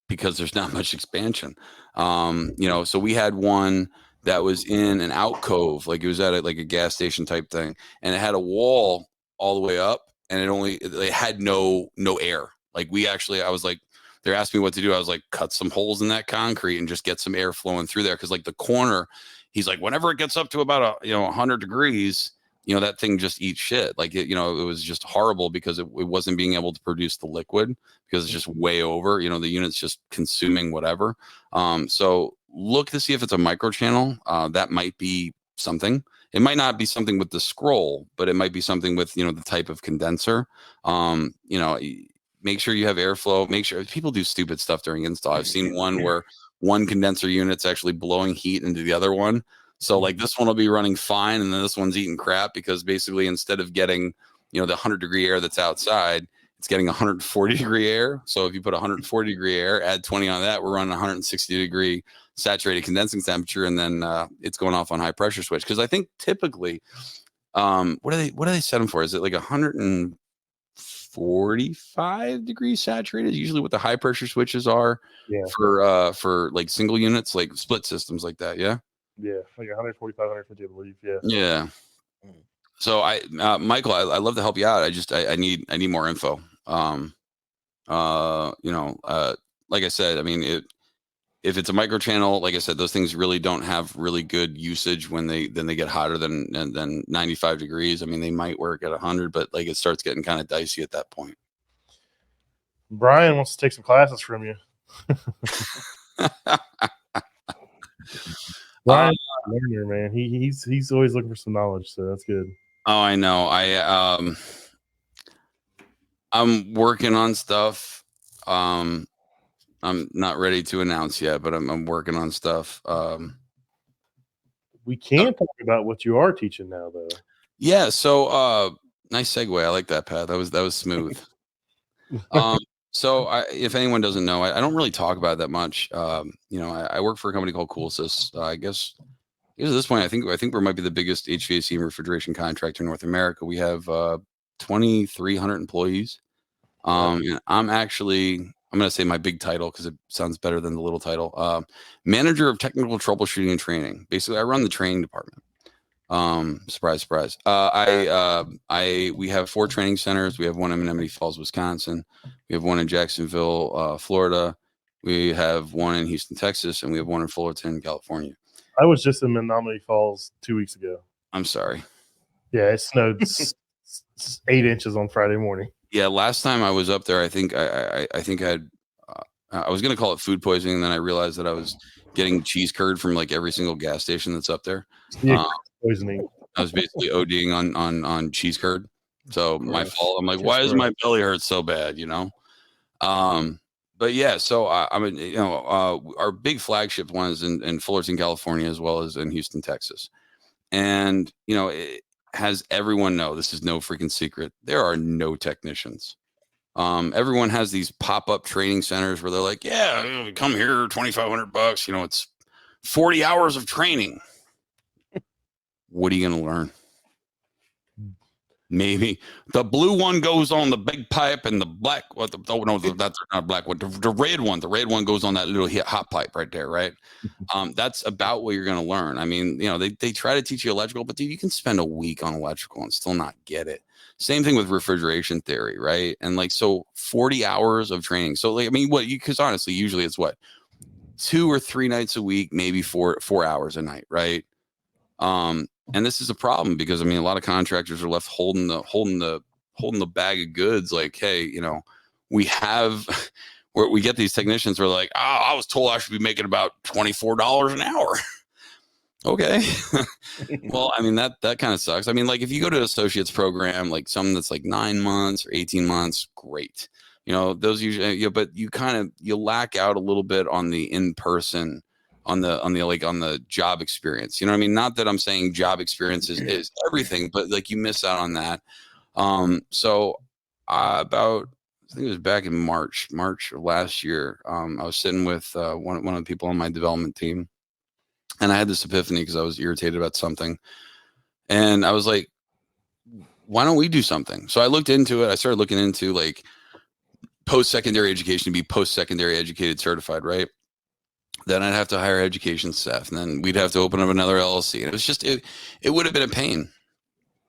because there's not much expansion. So we had one that was in an alcove, like it was at like a gas station type thing, and it had a wall all the way up, and it had no air. Like I was like, they're asking me what to do. I was like, cut some holes in that concrete and just get some air flowing through there. Cause like the corner, he's like, whenever it gets up to about 100 degrees, that thing just eats shit. Like it was just horrible because it wasn't being able to produce the liquid because it's just way over, the unit's just consuming whatever. So look to see if it's a micro channel. That might be something. It might not be something with the scroll, but it might be something with, the type of condenser. Make sure you have airflow. Make sure people do stupid stuff during install. I've seen one where one condenser unit's actually blowing heat into the other one. So like this one will be running fine, and then this one's eating crap because basically instead of getting, the 100-degree air that's outside, it's getting 140-degree air. So if you put 140-degree air, add 20 on that, we're running 160-degree saturated condensing temperature, and then it's going off on high pressure switch. Because I think typically, what do they set them for? Is it like 140 45 degrees saturated, usually what the high pressure switches are Yeah. for like single units, like split systems like that. Yeah. Yeah. Like 145, 150, I believe. Yeah. Yeah. So Michael, I love to help you out. I need more info. Like I said, I mean, if it's a micro channel, like I said, those things really don't have really good usage when they get hotter than 95 degrees. I mean, they might work at 100, but like it starts getting kind of dicey at that point. Brian wants to take some classes from you. Brian, learner, man. He's always looking for some knowledge, so that's good. Oh, I know. I'm working on stuff. I'm not ready to announce yet, but I'm working on stuff. We can talk about what you are teaching now, though. Yeah. So nice segue. I like that, Pat. That was smooth. So if anyone doesn't know, I don't really talk about it that much. I work for a company called CoolSys. I guess at this point, I think we might be the biggest HVAC and refrigeration contractor in North America. We have 2,300 employees. And I'm going to say my big title because it sounds better than the little title. Manager of Technical Troubleshooting and Training. Basically, I run the training department. Surprise. We have 4 training centers. We have one in Menominee Falls, Wisconsin. We have one in Jacksonville, Florida. We have one in Houston, Texas, and we have one in Fullerton, California. I was just in Menominee Falls 2 weeks ago. I'm sorry. Yeah, it snowed 8 inches on Friday morning. Yeah, last time I was up there, I think I was going to call it food poisoning, and then I realized that I was getting cheese curd from like every single gas station that's up there. Yeah, poisoning. I was basically ODing on cheese curd. So my fault. I'm like, why does my belly hurt so bad? But yeah, so our big flagship one is in Fullerton, California, as well as in Houston, Texas. And, it has everyone know, this is no freaking secret. There are no technicians. Everyone has these pop-up training centers where they're like, yeah, come here, $2,500. It's 40 hours of training. What are you going to learn? Maybe the blue one goes on the big pipe and the black, that's not black one. The red one goes on that little hot pipe right there. Right. That's about what you're going to learn. I mean, they try to teach you electrical, but dude, you can spend a week on electrical and still not get it. Same thing with refrigeration theory. Right. And so 40 hours of training. So because honestly, usually it's 2 or 3 nights a week, maybe 4 hours a night. Right. And this is a problem because a lot of contractors are left holding the bag of goods. Like, hey, we get these technicians who are like, I was told I should be making about $24 an hour. Okay. Well, that kind of sucks. If you go to an associate's program, like something that's like 9 months or 18 months, great. Those usually, but you lack out a little bit on the in-person, on the job experience. Not that I'm saying job experience is everything, but like you miss out on that. So about, I think it was back in March of last year. I was sitting with one of the people on my development team, and I had this epiphany because I was irritated about something, and I was like, why don't we do something? So I looked into it. I started looking into like post-secondary education to be post-secondary educated certified, right? Then I'd have to hire education staff, and then we'd have to open up another LLC. And it was just, it would have been a pain.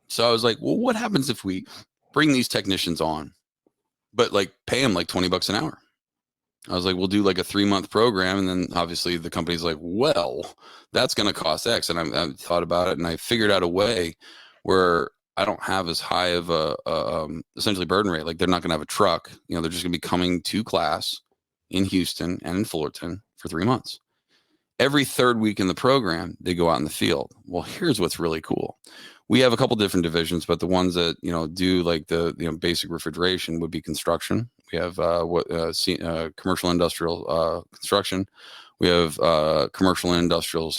So I was like, well, what happens if we bring these technicians on, but like pay them like $20 an hour? I was like, we'll do like a 3-month program. And then obviously the company's like, well, that's going to cost X. And I thought about it, and I figured out a way where I don't have as high of a essentially burden rate. Like they're not going to have a truck. They're just going to be coming to class in Houston and in Fullerton for 3 months. Every 3rd week in the program, they go out in the field. Well, here's what's really cool. We have a couple different divisions, but the ones that, do like the, basic refrigeration would be construction. We have commercial industrial construction. We have commercial and industrial,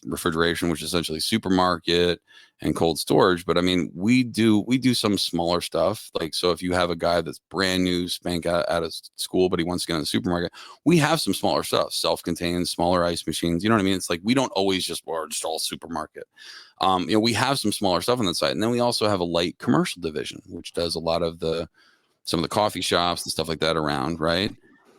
refrigeration, which is essentially supermarket and cold storage. But I mean, we do some smaller stuff. Like, so if you have a guy that's brand new, spank out of school, but he wants to get in the supermarket, we have some smaller stuff, self-contained, smaller ice machines. You know what I mean? It's like, we don't always just all supermarket. We have some smaller stuff on that side. And then we also have a light commercial division, which does a lot of some of the coffee shops and stuff like that around. Right.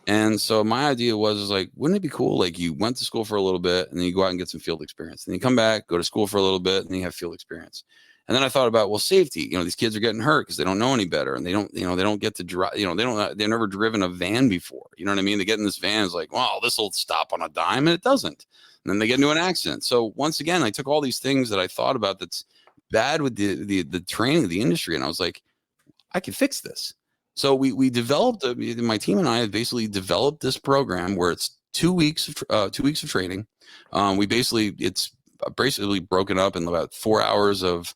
And so my idea was like, wouldn't it be cool? Like, you went to school for a little bit and then you go out and get some field experience. Then you come back, go to school for a little bit, and then you have field experience. And then I thought about, well, safety, these kids are getting hurt because they don't know any better, and they don't get to drive, they've never driven a van before. You know what I mean? They get in this van, it's like, well, this will stop on a dime, and it doesn't. And then they get into an accident. So once again, I took all these things that I thought about that's bad with the training of the industry, and I was like, I can fix this. So we developed, my team and I have basically developed this program where it's 2 weeks of training. It's basically broken up in about 4 hours of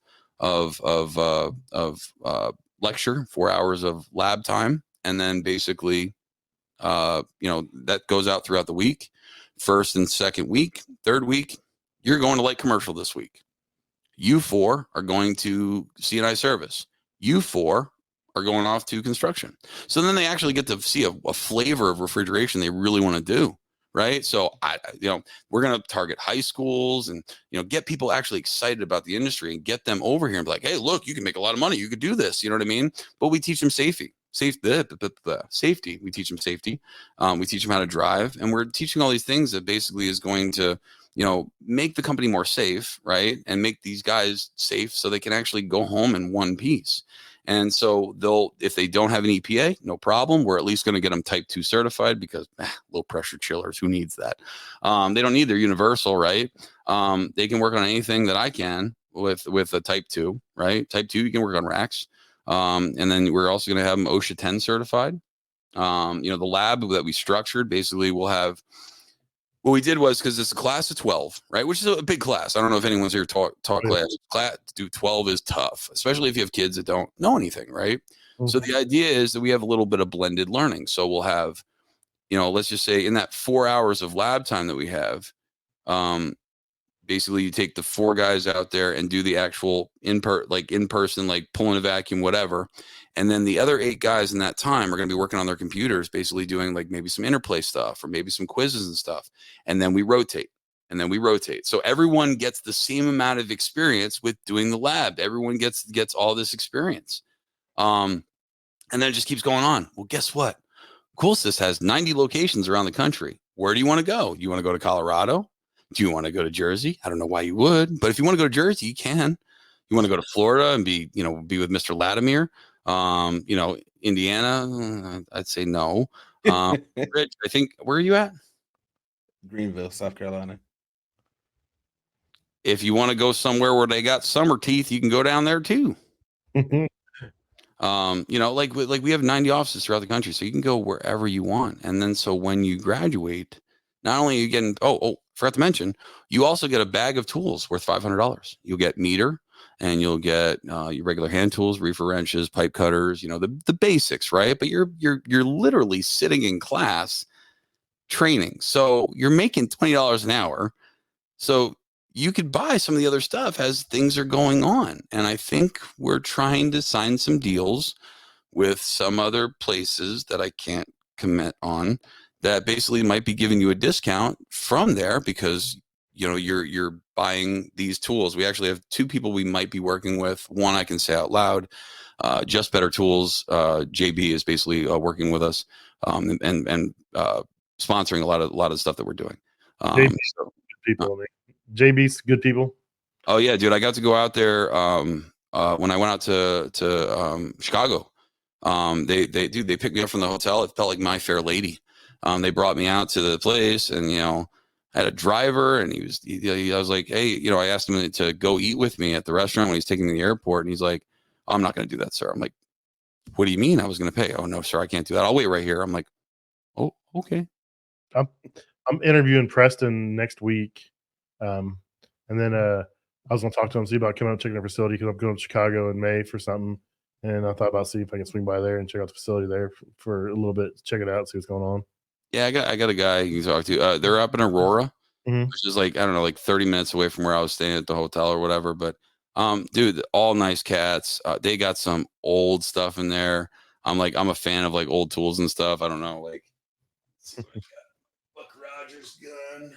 lecture, 4 hours of lab time, and then basically, that goes out throughout the week. First and second week, third week, you're going to light commercial this week. You four are going to C&I service. You four are going off to construction. So then they actually get to see a flavor of refrigeration they really want to do. Right. So we're going to target high schools and, get people actually excited about the industry and get them over here and be like, hey, look, you can make a lot of money. You could do this. You know what I mean? But we teach them safety. We teach them safety. We teach them how to drive, and we're teaching all these things that basically is going to, make the company more safe. Right. And make these guys safe so they can actually go home in one piece. And so if they don't have an EPA, no problem. We're at least going to get them type 2 certified because low pressure chillers, who needs that? They don't need their universal, right? They can work on anything that I can with a type 2, right? Type 2, you can work on racks. And then we're also going to have them OSHA 10 certified. The lab that we structured, basically we'll have, what we did was, because it's a class of 12, right? Which is a big class. I don't know if anyone's here taught class. To do 12 is tough, especially if you have kids that don't know anything, right? Mm-hmm. So the idea is that we have a little bit of blended learning. So we'll have, let's just say in that 4 hours of lab time that we have, basically you take the 4 guys out there and do the actual in person, like pulling a vacuum, whatever. And then the other 8 guys in that time are going to be working on their computers, basically doing like maybe some interplay stuff or maybe some quizzes and stuff. And then we rotate. So everyone gets the same amount of experience with doing the lab. Everyone gets all this experience. And then it just keeps going on. Well, guess what? CoolSys has 90 locations around the country. Where do you want to go? You want to go to Colorado? Do you want to go to Jersey? I don't know why you would, but if you want to go to Jersey, you can. You want to go to Florida and be with Mr. Latimer? Indiana, I'd say no. Rich, I think, where are you at? Greenville, South Carolina. If you want to go somewhere where they got summer teeth, you can go down there too. Like we have 90 offices throughout the country, so you can go wherever you want. And then so when you graduate, not only are you getting, forgot to mention, you also get a bag of tools worth $500. You'll get meter, and you'll get your regular hand tools, reefer wrenches, pipe cutters, the basics, right? But you're literally sitting in class training. So you're making $20 an hour. So you could buy some of the other stuff as things are going on. And I think we're trying to sign some deals with some other places that I can't commit on that basically might be giving you a discount from there because you're buying these tools. We actually have 2 people we might be working with. One I can say out loud, Just Better Tools. JB is basically working with us and sponsoring a lot of stuff that we're doing. JB's good people. JB's good people. Oh yeah, dude! I got to go out there when I went out to Chicago. They picked me up from the hotel. It felt like My Fair Lady. They brought me out to the place, and I had a driver, and I was like, hey, I asked him to go eat with me at the restaurant when he's taking me to the airport, and he's like, oh, I'm not going to do that, sir. I'm like, what do you mean I was going to pay? Oh no, sir, I can't do that. I'll wait right here. I'm like, oh, okay. I'm interviewing Preston next week, and then I was going to talk to him, see about coming out and checking the facility because I'm going to Chicago in May for something, and I thought about seeing if I can swing by there and check out the facility there for a little bit, check it out, see what's going on. Yeah, I got a guy you can talk to. They're up in Aurora, which is like 30 minutes away from where I was staying at the hotel or whatever. But Dude, all nice cats. They got some old stuff in there. I'm a fan of like old tools and stuff. I don't know, like Buck Rogers gun.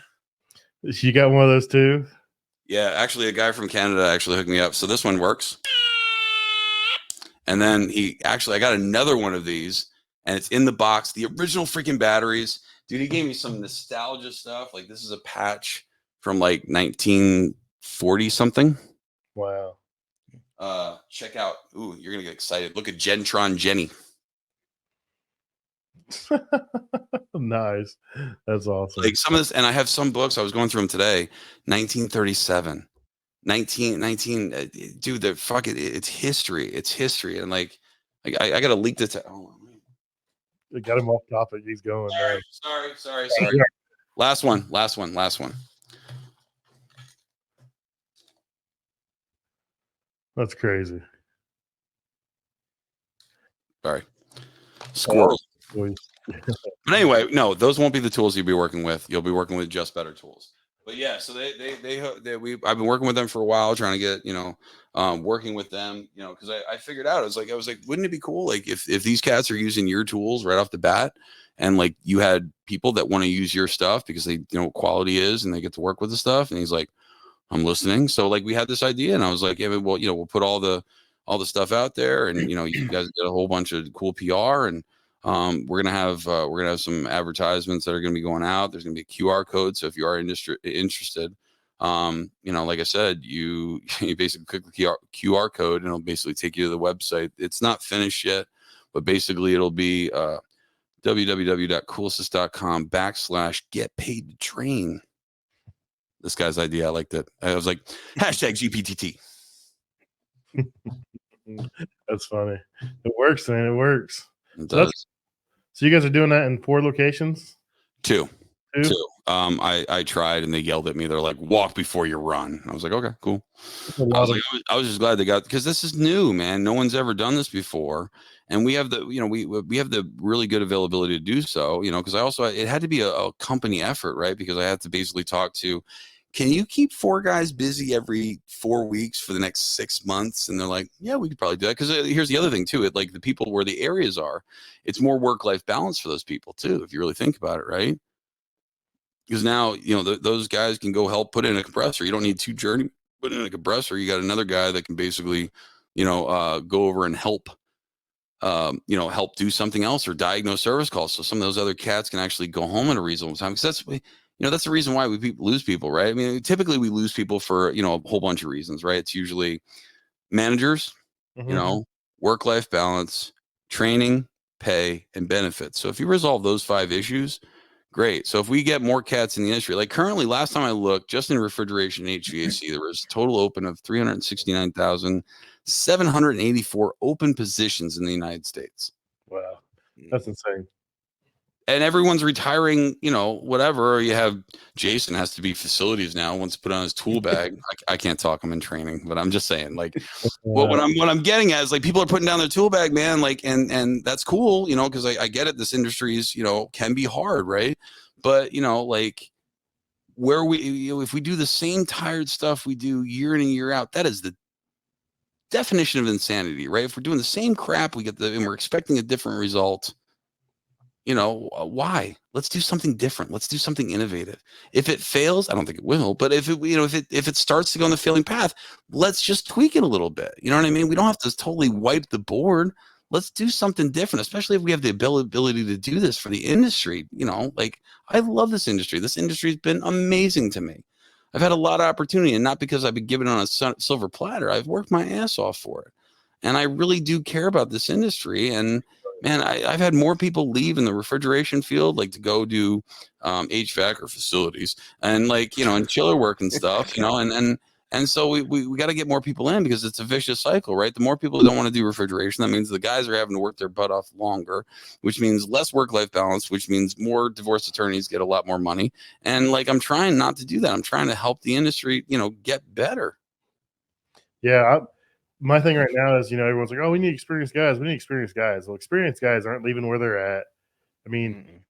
You got one of those too? Yeah, actually, a guy from Canada actually hooked me up. So this one works. And then I got another one of these, and it's in the box. The original freaking batteries. Dude, he gave me some nostalgia stuff. Like this is a patch from like 1940 something. Wow. Check out. Ooh, you're gonna get excited. Look at Gentron Jenny. Nice. That's awesome. Like some of this, and I have some books. I was going through them today. 1937, 19, dude. The fuck it. It's history. It's history. And like, I got to leak this. Oh, We got him off topic. He's going. Sorry. Last one. That's crazy. Sorry. Squirrel. Boy. But anyway, no, those won't be the tools you'll be working with. You'll be working with just better tools. But yeah, so I've been working with them for a while, trying to get, working with them, because I figured out, I was like, wouldn't it be cool? Like if these cats are using your tools right off the bat, and like you had people that want to use your stuff because they know what quality is and they get to work with the stuff. And he's like, I'm listening. So like we had this idea, and I was like, yeah, well, we'll put all the stuff out there, and you guys get a whole bunch of cool PR, and we're gonna have some advertisements that are gonna be going out. There's gonna be a QR code, so if you are interested, like I said, you basically click the QR code, and it'll basically take you to the website. It's not finished yet, but basically it'll be www.coolsys.com/get-paid-to-train. This guy's idea, I liked it. I was like, #GPTT. That's funny. It works, man. It works. It does. So you guys are doing that in 4 locations? Two. I tried, and they yelled at me. They're like, "Walk before you run." I was like, "Okay, cool." I was just glad they got, because this is new, man. No one's ever done this before, and we have the we have the really good availability to do so. Because it had to be a company effort, right? Because I had to basically talk to, can you keep 4 guys busy every 4 weeks for the next 6 months? And they're like, yeah, we could probably do that. Because here's the other thing too. Like the people where the areas are, it's more work-life balance for those people too, if you really think about it, right? Because now, those guys can go help put in a compressor. You don't need 2 journeymen put in a compressor. You got another guy that can basically, go over and help, help do something else or diagnose service calls. So some of those other cats can actually go home at a reasonable time. Because that's the reason why we lose people, right? I mean, typically we lose people for, a whole bunch of reasons, right? It's usually managers, work-life balance, training, pay, and benefits. So if you resolve those 5 issues, great. So if we get more cats in the industry, like currently, last time I looked, just in refrigeration and HVAC, there was a total open of 369,784 open positions in the United States. Wow. That's insane. And everyone's retiring, whatever. Or you have Jason has to be facilities now, wants to put on his tool bag. I can't talk, I'm in training, but I'm just saying, like, what I'm getting at is like people are putting down their tool bag, man. Like, and that's cool, because I get it. This industry is, can be hard, right? But like where we, if we do the same tired stuff we do year in and year out, that is the definition of insanity, right? If we're doing the same crap, and we're expecting a different result. Why? Let's do something different. Let's do something innovative. If it fails, I don't think it will, but if it starts to go on the failing path, let's just tweak it a little bit. You know what I mean? We don't have to totally wipe the board. Let's do something different, especially if we have the ability to do this for the industry. Like I love this industry. This industry has been amazing to me. I've had a lot of opportunity, and not because I've been given it on a silver platter. I've worked my ass off for it. And I really do care about this industry. And man, I've had more people leave in the refrigeration field, like to go do HVAC or facilities, and like and chiller work and stuff, and so we got to get more people in, because it's a vicious cycle, right? The more people who don't want to do refrigeration, that means the guys are having to work their butt off longer, which means less work-life balance, which means more divorce attorneys get a lot more money. And like I'm trying not to do that. I'm trying to help the industry, get better. Yeah. My thing right now is, everyone's like, oh, we need experienced guys. We need experienced guys. Well, experienced guys aren't leaving where they're at. I mean,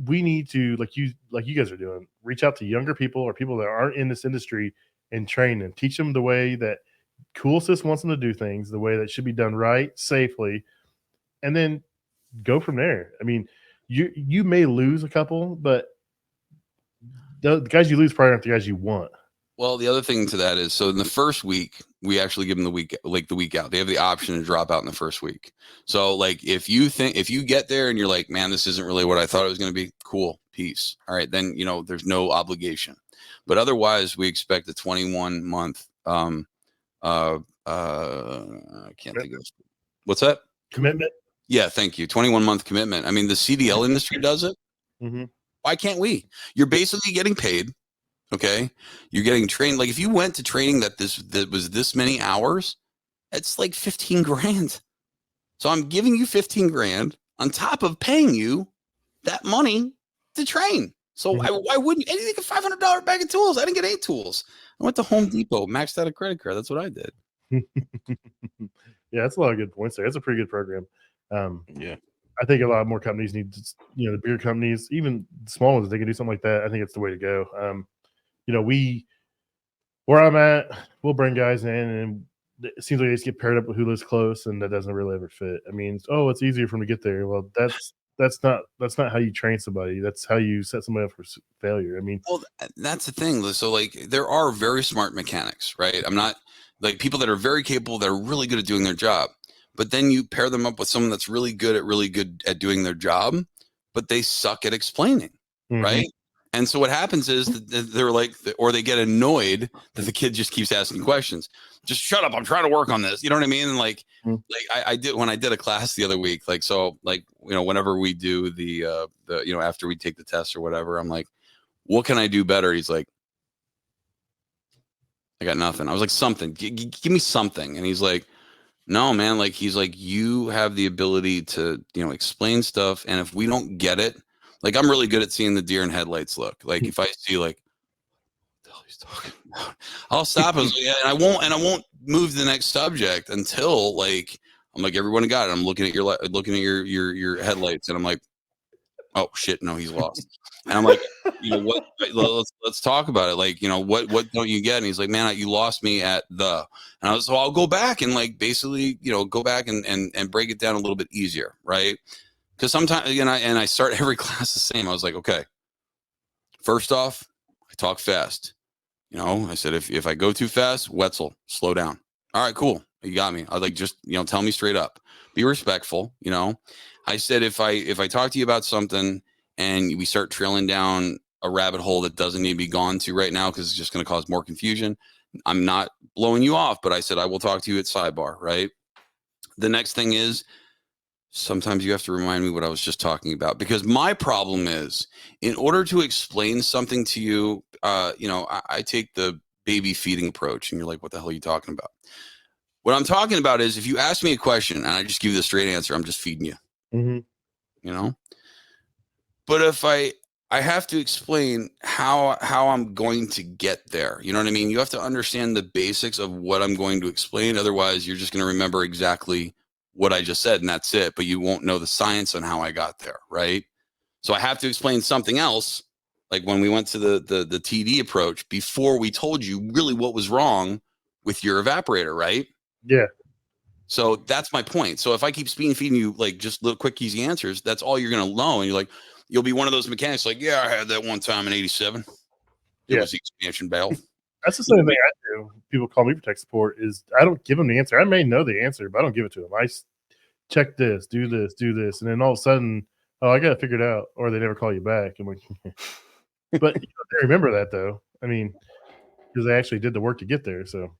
we need to, like you guys are doing, reach out to younger people or people that aren't in this industry and train them, teach them the way that CoolSys wants them to do things the way that should be done right, safely, and then go from there. I mean, you may lose a couple, but the guys you lose probably aren't the guys you want. Well, the other thing to that is, so in the first week, we actually give them the week out. They have the option to drop out in the first week. So like, if you get there and you're like, man, this isn't really what I thought it was going to be, cool, peace. All right. Then, there's no obligation, but otherwise we expect a 21-month, I can't think of what's that? Commitment. Yeah. Thank you. 21-month commitment. I mean, the CDL industry does it. Mm-hmm. Why can't we? You're basically getting paid. Okay. You're getting trained. Like if you went to training that was this many hours, it's like 15 grand. So I'm giving you 15 grand on top of paying you that money to train. So why wouldn't you? Anything a $500 bag of tools? I didn't get 8 tools. I went to Home Depot, maxed out a credit card. That's what I did. Yeah, that's a lot of good points there. That's a pretty good program. Yeah. I think a lot more companies need to, the bigger companies, even small ones, they can do something like that. I think it's the way to go. Where I'm at, we'll bring guys in, and it seems like they just get paired up with who lives close, and that doesn't really ever fit. I mean, it's easier for them to get there. Well, that's not how you train somebody. That's how you set somebody up for failure. I mean, well, that's the thing. So like, there are very smart mechanics, right? I'm not like people that are very capable, that are really good at doing their job, but then you pair them up with someone that's really good at doing their job, but they suck at explaining, right? And so what happens is that they're like, or they get annoyed that the kid just keeps asking questions. Just shut up. I'm trying to work on this. You know what I mean? And like I did when I did a class the other week, whenever we do the after we take the test or whatever, I'm like, what can I do better? He's like, I got nothing. I was like, something, give me something. And he's like, no, man. Like, he's like, you have the ability to, explain stuff. And if we don't get it, like, I'm really good at seeing the deer in headlights look. Like, if I see like, what the hell he's talking about, I'll stop and I won't move to the next subject until like, I'm like, everyone got it. I'm looking at your headlights, and I'm like, oh shit, no, he's lost. And I'm like, what? Let's talk about it. Like, what don't you get? And he's like, man, you lost me at the. And so I'll go back and like basically, go back and break it down a little bit easier, right? Because sometimes, I start every class the same. I was like, okay, first off, I talk fast. I said, if I go too fast, Wetzel, slow down. All right, cool. You got me. I was like, just, tell me straight up. Be respectful. I said, if I talk to you about something and we start trailing down a rabbit hole that doesn't need to be gone to right now, because it's just going to cause more confusion, I'm not blowing you off, but I said, I will talk to you at sidebar, right? The next thing is, sometimes you have to remind me what I was just talking about, because my problem is, in order to explain something to you, I take the baby feeding approach, and you're like, what the hell are you talking about? What I'm talking about is, if you ask me a question and I just give you the straight answer, I'm just feeding you, but if I have to explain how I'm going to get there, you know what I mean? You have to understand the basics of what I'm going to explain. Otherwise, you're just going to remember exactly what I just said, and that's it. But you won't know the science on how I got there, right? So I have to explain something else, like when we went to the TD approach, before we told you really what was wrong with your evaporator, right? Yeah. So that's my point. So if I keep feeding you like just little quick, easy answers, that's all you're going to know. And you'll be one of those mechanics like, yeah, I had that one time in 87. It was the expansion valve. That's the same thing I do. People call me for tech support is I don't give them the answer. I may know the answer, but I don't give it to them. I check this, do this. And then all of a sudden, oh, I got to figure it out, or they never call you back. I'm like, but they remember that though. I mean, because they actually did the work to get there. So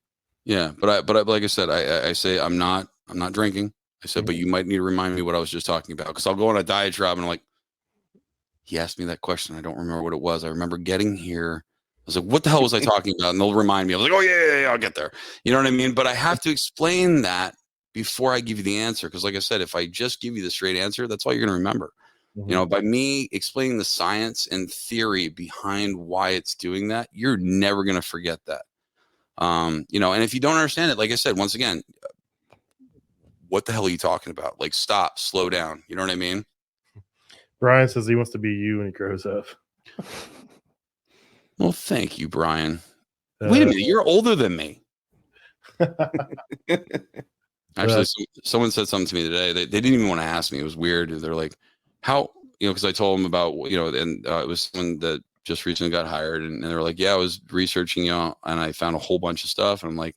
yeah, but like I said, I say I'm not drinking. I said, but you might need to remind me what I was just talking about, because I'll go on a diatribe and I'm like, he asked me that question. I don't remember what it was. I remember getting here. I was like, what the hell was I talking about? And they'll remind me. I was like, oh yeah, I'll get there. You know what I mean? But I have to explain that before I give you the answer. Because like I said, if I just give you the straight answer, that's all you're going to remember. By me explaining the science and theory behind why it's doing that, you're never going to forget that. And if you don't understand it, like I said, once again, what the hell are you talking about? Like, stop, slow down. You know what I mean? Brian says he wants to be you when he grows up. Well, thank you, Brian. Wait a minute, you're older than me. Actually, someone said something to me today. They didn't even want to ask me. It was weird. They're like, how, because I told them about, and it was someone that just recently got hired. And they were like, yeah, I was researching, and I found a whole bunch of stuff. And I'm like,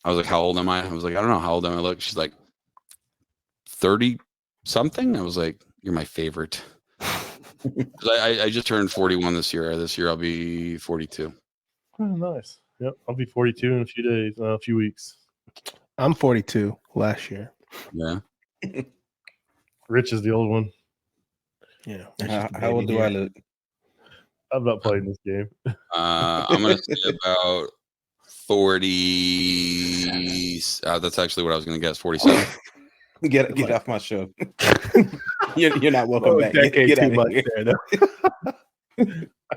I was like, how old am I? I was like, I don't know. How old am I? Look, she's like 30 something. I was like, you're my favorite. I just turned 41 this year. This year I'll be 42. Oh, nice. Yep, I'll be 42 in a few days, a few weeks. I'm 42 last year. Yeah. Rich is the old one. Yeah. How old do I look? I'm not playing this game. I'm gonna say about 40. That's actually what I was gonna guess. 47. Get off my show. You're not welcome back. Get too out much here. there, though.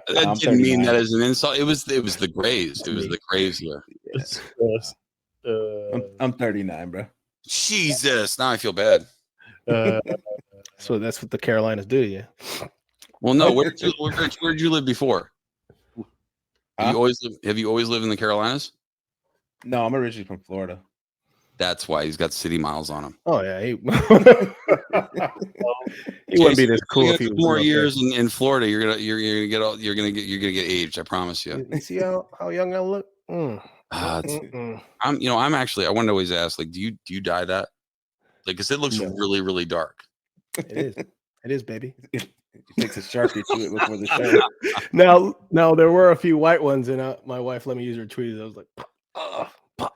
That didn't mean that as an insult. It was the grays. It was the grays here. Yes. I'm 39, bro. Jesus. Now I feel bad. So that's what the Carolinas do to you. Well, no. Where'd you live before? Have you always lived in the Carolinas? No, I'm originally from Florida. That's why he's got city miles on him. Oh yeah, he wouldn't be this cool if he was more real years in Florida. You're gonna get aged. I promise you. You see how young I look? I'm actually. I want to always ask, like, do you dye that? Like, because it looks really, really dark. It is, baby. It takes a Sharpie to it before the show. Now there were a few white ones, and my wife let me use her tweezers. I was like, I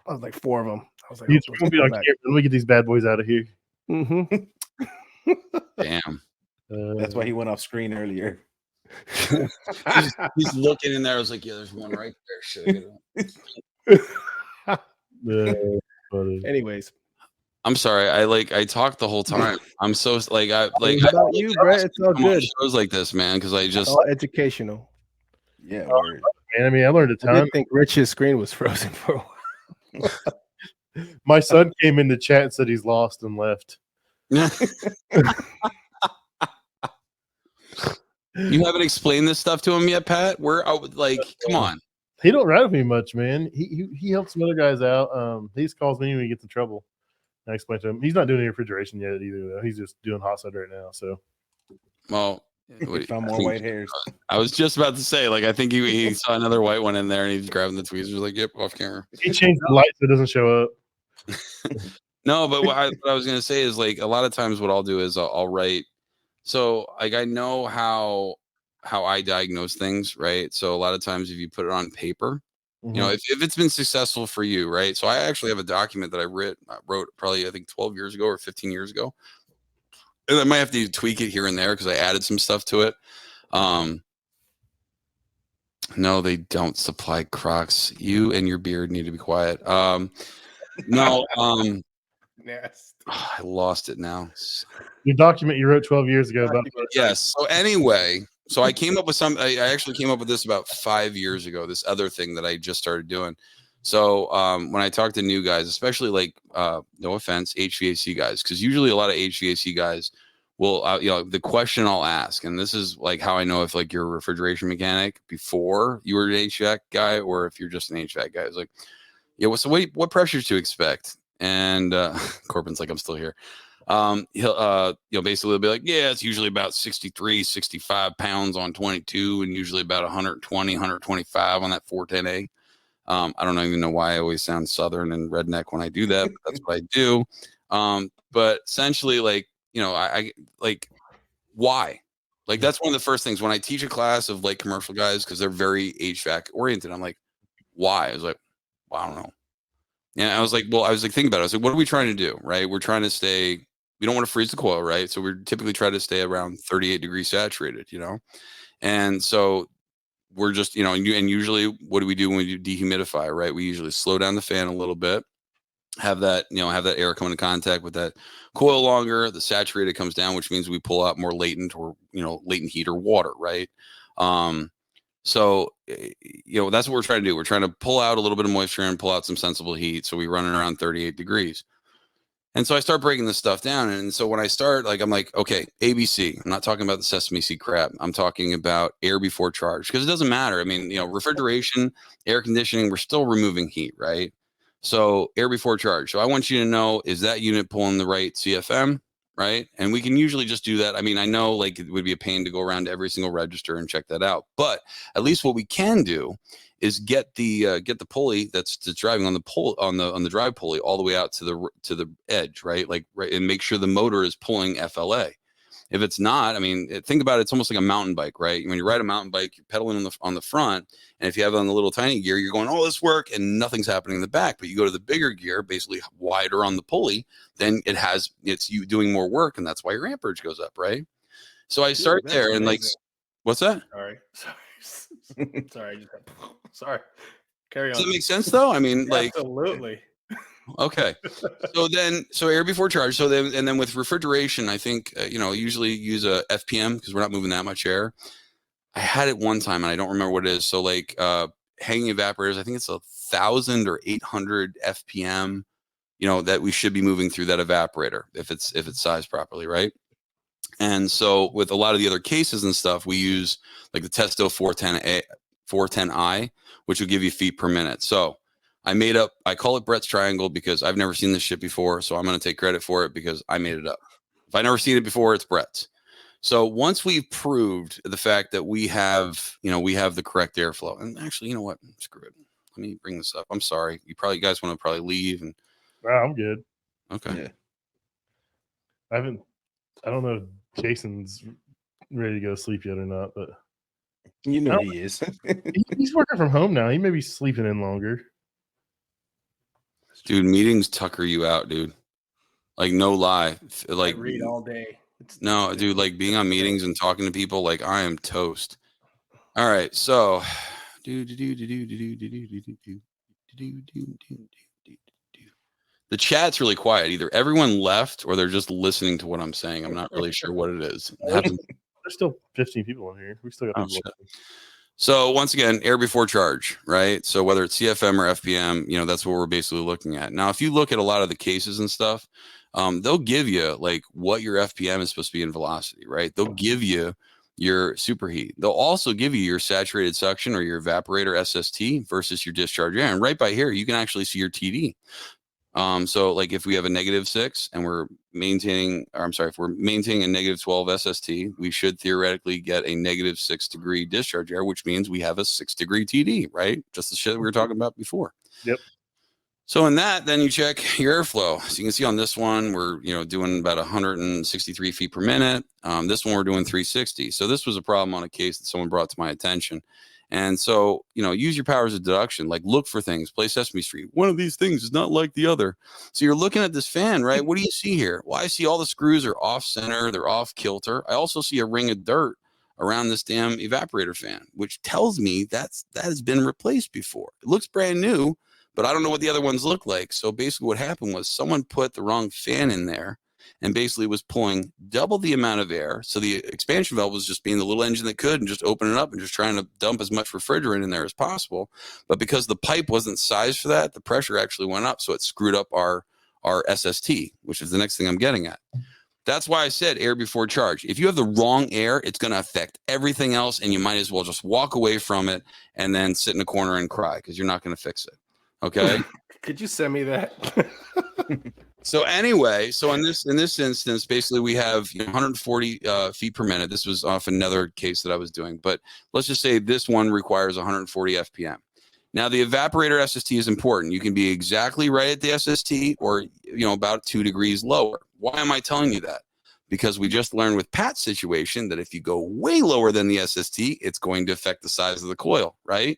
was like 4 of them. I was like, you're gonna be on camera. Let me get these bad boys out of here. Mm-hmm. Damn. That's why he went off screen earlier. he's looking in there. I was like, yeah, there's one right there. Should I get it? Anyways, I'm sorry. I talked the whole time. I'm so like about you, Brett. It's all good. Shows like this, man, because I just all educational. Yeah, man. I mean, I learned a ton. I did think Rich's screen was frozen for a while. My son came in the chat and said he's lost and left. You haven't explained this stuff to him yet, Pat? Come on. He don't write with me much, man. He helps some other guys out. He just calls me when he gets in trouble. I explain to him. He's not doing any refrigeration yet either, though. He's just doing hot side right now. So, well, found more white hairs. I was just about to say, like, I think he saw another white one in there, and he's grabbing the tweezers. Like, yep, off camera. He changed the light so it doesn't show up. No, but what I was gonna say is, like, a lot of times what I'll do is I'll write. So, like, I know how I diagnose things, right? So a lot of times if you put it on paper, if it's been successful for you, right? So I actually have a document that I wrote probably, I think, 12 years ago or 15 years ago. And I might have to tweak it here and there because I added some stuff to it. No, they don't supply Crocs. You and your beard need to be quiet. No. I lost it now. Your document you wrote 12 years ago. Yes. So anyway, I came up with I actually came up with this about 5 years ago, this other thing that I just started doing. So when I talk to new guys, especially like, no offense, HVAC guys, because usually a lot of HVAC guys will, the question I'll ask, and this is like how I know if like you're a refrigeration mechanic before you were an HVAC guy, or if you're just an HVAC guy. It's like, yeah, so what pressures to expect? And Corbin's like, I'm still here. He'll basically be like, yeah, it's usually about 63, 65 pounds on 22, and usually about 120, 125 on that 410A. I don't even know why I always sound Southern and redneck when I do that, but that's what I do. But essentially, like, I like, why? Like, that's one of the first things when I teach a class of like commercial guys, because they're very HVAC oriented. I'm like, why? I was like, well, I don't know. And I was like, thinking about it. I was like, what are we trying to do? Right? We're trying to stay, we don't want to freeze the coil, right? So we're typically trying to stay around 38 degrees saturated, And so we're just, and usually what do we do when we do dehumidify, right? We usually slow down the fan a little bit, have that air come into contact with that coil longer. The saturated comes down, which means we pull out more latent latent heat or water, right? So, that's what we're trying to do. We're trying to pull out a little bit of moisture and pull out some sensible heat. So we run it around 38 degrees. And so I start breaking this stuff down. And so when I start, like, I'm like, okay, ABC. I'm not talking about the sesame seed crap. I'm talking about air before charge, because it doesn't matter. I mean, refrigeration, air conditioning, we're still removing heat, right? So air before charge. So I want you to know, is that unit pulling the right CFM, right? And we can usually just do that. I mean, I know like it would be a pain to go around to every single register and check that out, but at least what we can do is get the pulley that's driving on the pull on the drive pulley all the way out to the edge, right? Like, right, and make sure the motor is pulling FLA. If it's not, I mean, think about it, it's almost like a mountain bike, right? When you ride a mountain bike, you're pedaling on the front, and if you have it on the little tiny gear, you're going, oh, this work, and nothing's happening in the back. But you go to the bigger gear, basically wider on the pulley, then it's you doing more work, and that's why your amperage goes up, right? So I start there, and like, what's that? Sorry. Sorry. Carry on. Does that make sense though? I mean, like, absolutely. Okay. So air before charge. So then with refrigeration, I think, usually use a FPM because we're not moving that much air. I had it one time and I don't remember what it is. So like, hanging evaporators, I think it's 1,000 or 800 FPM, that we should be moving through that evaporator if it's sized properly. Right. And so with a lot of the other cases and stuff, we use like the Testo 410i, which will give you feet per minute. So I call it Brett's triangle because I've never seen this shit before. So I'm going to take credit for it because I made it up. If I never seen it before, it's Brett's. So once we've proved the fact that we have the correct airflow, and actually, you know what? Screw it. Let me bring this up. I'm sorry. You guys want to probably leave. And No, I'm good. Okay. Yeah. I don't know if Jason's ready to go to sleep yet or not, but You know he is. he's working from home now. He may be sleeping in longer. Dude, meetings tucker you out, dude. Like, no lie. Like, I read all day. no, dude, like being on meetings and talking to people, like I am toast. All right, so the chat's really quiet. Either everyone left or they're just listening to what I'm saying. I'm not really sure what it is. There's still 15 people in here. We still got people. So once again, air before charge, right? So whether it's CFM or FPM, that's what we're basically looking at. Now, if you look at a lot of the cases and stuff, they'll give you like what your FPM is supposed to be in velocity, right? They'll give you your superheat. They'll also give you your saturated suction or your evaporator SST versus your discharge air. And right by here, you can actually see your TD. So like if we have a -6 and if we're maintaining a -12 SST, we should theoretically get a -6 degree discharge air, which means we have a 6 degree TD, right? Just the shit we were talking about before. Yep. So in that, then you check your airflow. So you can see on this one, we're doing about 163 feet per minute. This one we're doing 360. So this was a problem on a case that someone brought to my attention. And so, use your powers of deduction, like look for things, play Sesame Street. One of these things is not like the other. So you're looking at this fan, right? What do you see here? Well, I see all the screws are off center. They're off kilter. I also see a ring of dirt around this damn evaporator fan, which tells me that has been replaced before. It looks brand new, but I don't know what the other ones look like. So basically what happened was someone put the wrong fan in there and basically was pulling double the amount of air. So the expansion valve was just being the little engine that could and just open it up and just trying to dump as much refrigerant in there as possible. But because the pipe wasn't sized for that, the pressure actually went up. So it screwed up our SST, which is the next thing I'm getting at. That's why I said air before charge. If you have the wrong air, it's going to affect everything else, and you might as well just walk away from it and then sit in a corner and cry because you're not going to fix it. Okay? Could you send me that? So anyway, so in this instance, basically we have 140 feet per minute. This was off another case that I was doing, but let's just say this one requires 140 FPM. Now the evaporator SST is important. You can be exactly right at the SST or about 2 degrees lower. Why am I telling you that? Because we just learned with Pat's situation that if you go way lower than the SST, it's going to affect the size of the coil, right?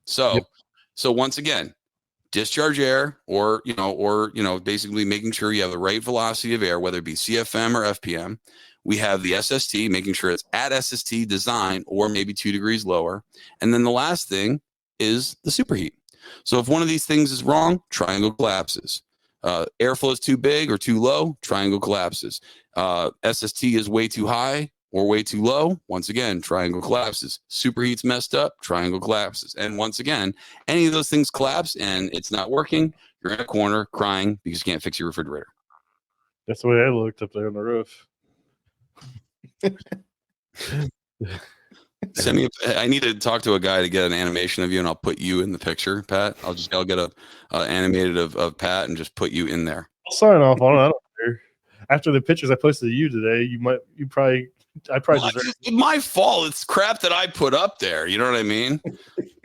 So once again, discharge air or basically making sure you have the right velocity of air, whether it be CFM or FPM. We have the SST, making sure it's at SST design or maybe 2 degrees lower. And then the last thing is the superheat. So if one of these things is wrong, triangle collapses. Airflow is too big or too low, triangle collapses. SST is way too high or way too low, once again, triangle collapses. Superheat's messed up, triangle collapses. And once again, any of those things collapse and it's not working, you're in a corner crying because you can't fix your refrigerator. That's the way I looked up there on the roof. Send me. I need to talk to a guy to get an animation of you, and I'll put you in the picture, Pat. I'll get a animated of Pat and just put you in there. I'll sign off on it. I don't care. After the pictures I posted to you today, I probably deserve. It's my fault. It's crap that I put up there. You know what I mean?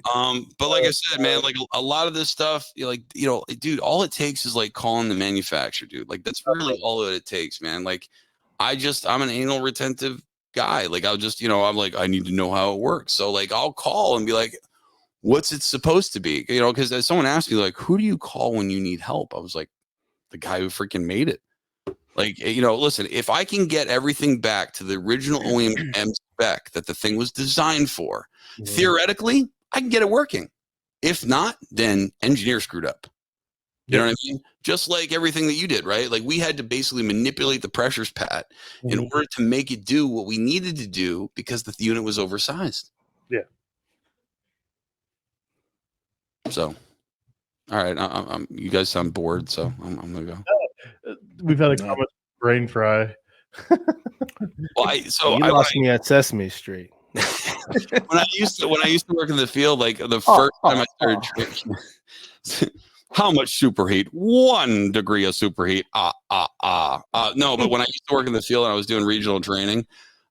But like I said, man, like a lot of this stuff, dude, all it takes is like calling the manufacturer, dude. Like that's really all that it takes, man. Like I'm an anal retentive guy. Like I'll just, I'm like, I need to know how it works. So like I'll call and be like, what's it supposed to be? Because someone asked me like, who do you call when you need help? I was like, the guy who freaking made it. Like, listen, if I can get everything back to the original OEM spec that the thing was designed for, theoretically, I can get it working. If not, then engineer screwed up. You know what I mean? Just like everything that you did, right? Like we had to basically manipulate the pressures, Pat, in order to make it do what we needed to do because the unit was oversized. Yeah. So, all right, you guys sound bored, so I'm gonna go. We've had a common brain fry. Well, you lost me at Sesame Street. when I used to work in the field, like the first time I started drinking, how much superheat? 1 degree of superheat. No, but when I used to work in the field and I was doing regional training,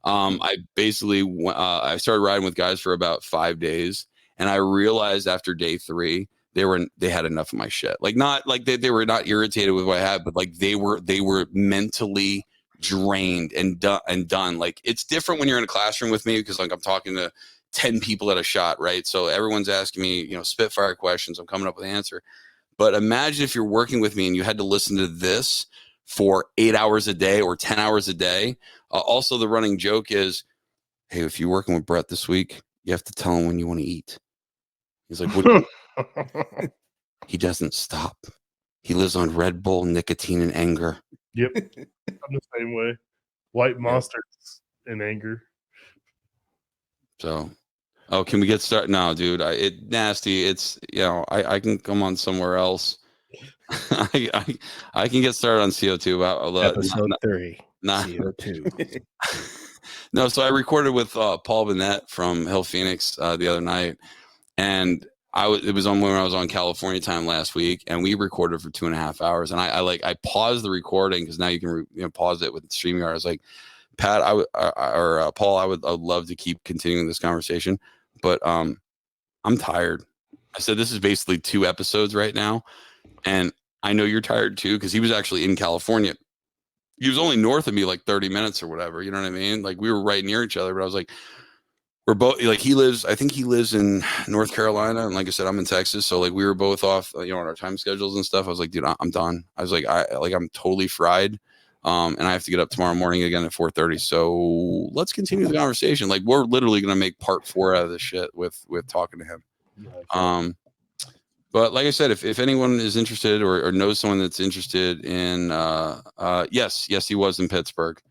I basically I started riding with guys for about 5 days, and I realized after day 3 they had enough of my shit. Like not like they were not irritated with what I had, but like they were mentally drained and done. Like it's different when you're in a classroom with me because like I'm talking to 10 people at a shot, right? So everyone's asking me, spitfire questions. I'm coming up with an answer. But imagine if you're working with me and you had to listen to this for 8 hours a day or 10 hours a day. Also, the running joke is, hey, if you're working with Brett this week, you have to tell him when you want to eat. He's like, what? He doesn't stop. He lives on Red Bull, nicotine, and anger. Yep. I'm the same way. White monsters in anger. So, can we get started? No, dude, it nasty. It's, I can come on somewhere else. I can get started on CO2. Episode 3. CO2. No, so I recorded with Paul Burnett from Hill Phoenix the other night, and it was when I was on California time last week, and we recorded for 2.5 hours. And I paused the recording because now you can pause it with StreamYard. I was like, Pat, Paul, I'd love to keep continuing this conversation, but I'm tired. I said this is basically 2 episodes right now, and I know you're tired too because he was actually in California. He was only north of me like 30 minutes or whatever. You know what I mean? Like we were right near each other, but I was like, we're both like I think he lives in North Carolina, and like I said, I'm in Texas, so like we were both off, on our time schedules and stuff. I was like, dude, I'm done. I was like, I'm totally fried, and I have to get up tomorrow morning again at 4:30. So let's continue the conversation. Like we're literally gonna make part 4 out of this shit with talking to him. But like I said, if anyone is interested or knows someone that's interested in, yes, he was in Pittsburgh.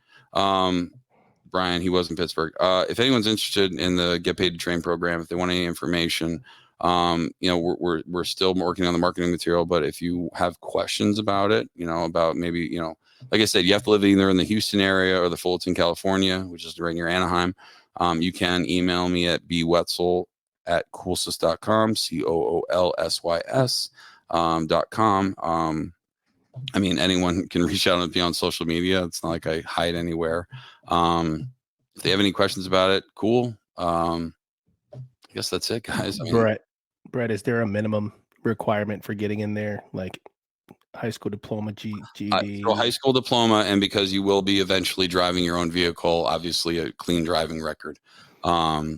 Brian, he was in Pittsburgh. If anyone's interested in the Get Paid to Train program, if they want any information, we're still working on the marketing material. But if you have questions about it, about maybe, like I said, you have to live either in the Houston area or the Fulton, California, which is right near Anaheim. You can email me at bwetzel@coolsys.com, COOLSYS.com. I mean, anyone can reach out and be on social media. It's not like I hide anywhere. If they have any questions about it, cool. I guess that's it, guys. Brett, is there a minimum requirement for getting in there, like high school diploma, GED? So high school diploma, and because you will be eventually driving your own vehicle, obviously a clean driving record. So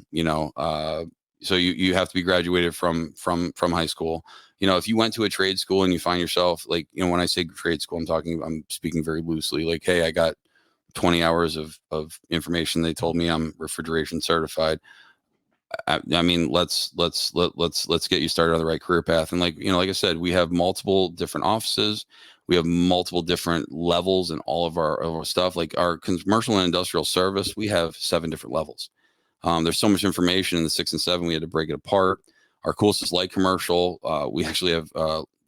you have to be graduated from high school. If you went to a trade school and you find yourself like, when I say trade school, I'm speaking very loosely. Like, hey, I got 20 hours of information. They told me I'm refrigeration certified. I mean, let's get you started on the right career path. And like I said, we have multiple different offices. We have multiple different levels in all of our stuff. Like our commercial and industrial service, we have 7 different levels. There's so much information in the 6 and 7, we had to break it apart. Our CoolSys light commercial, we actually have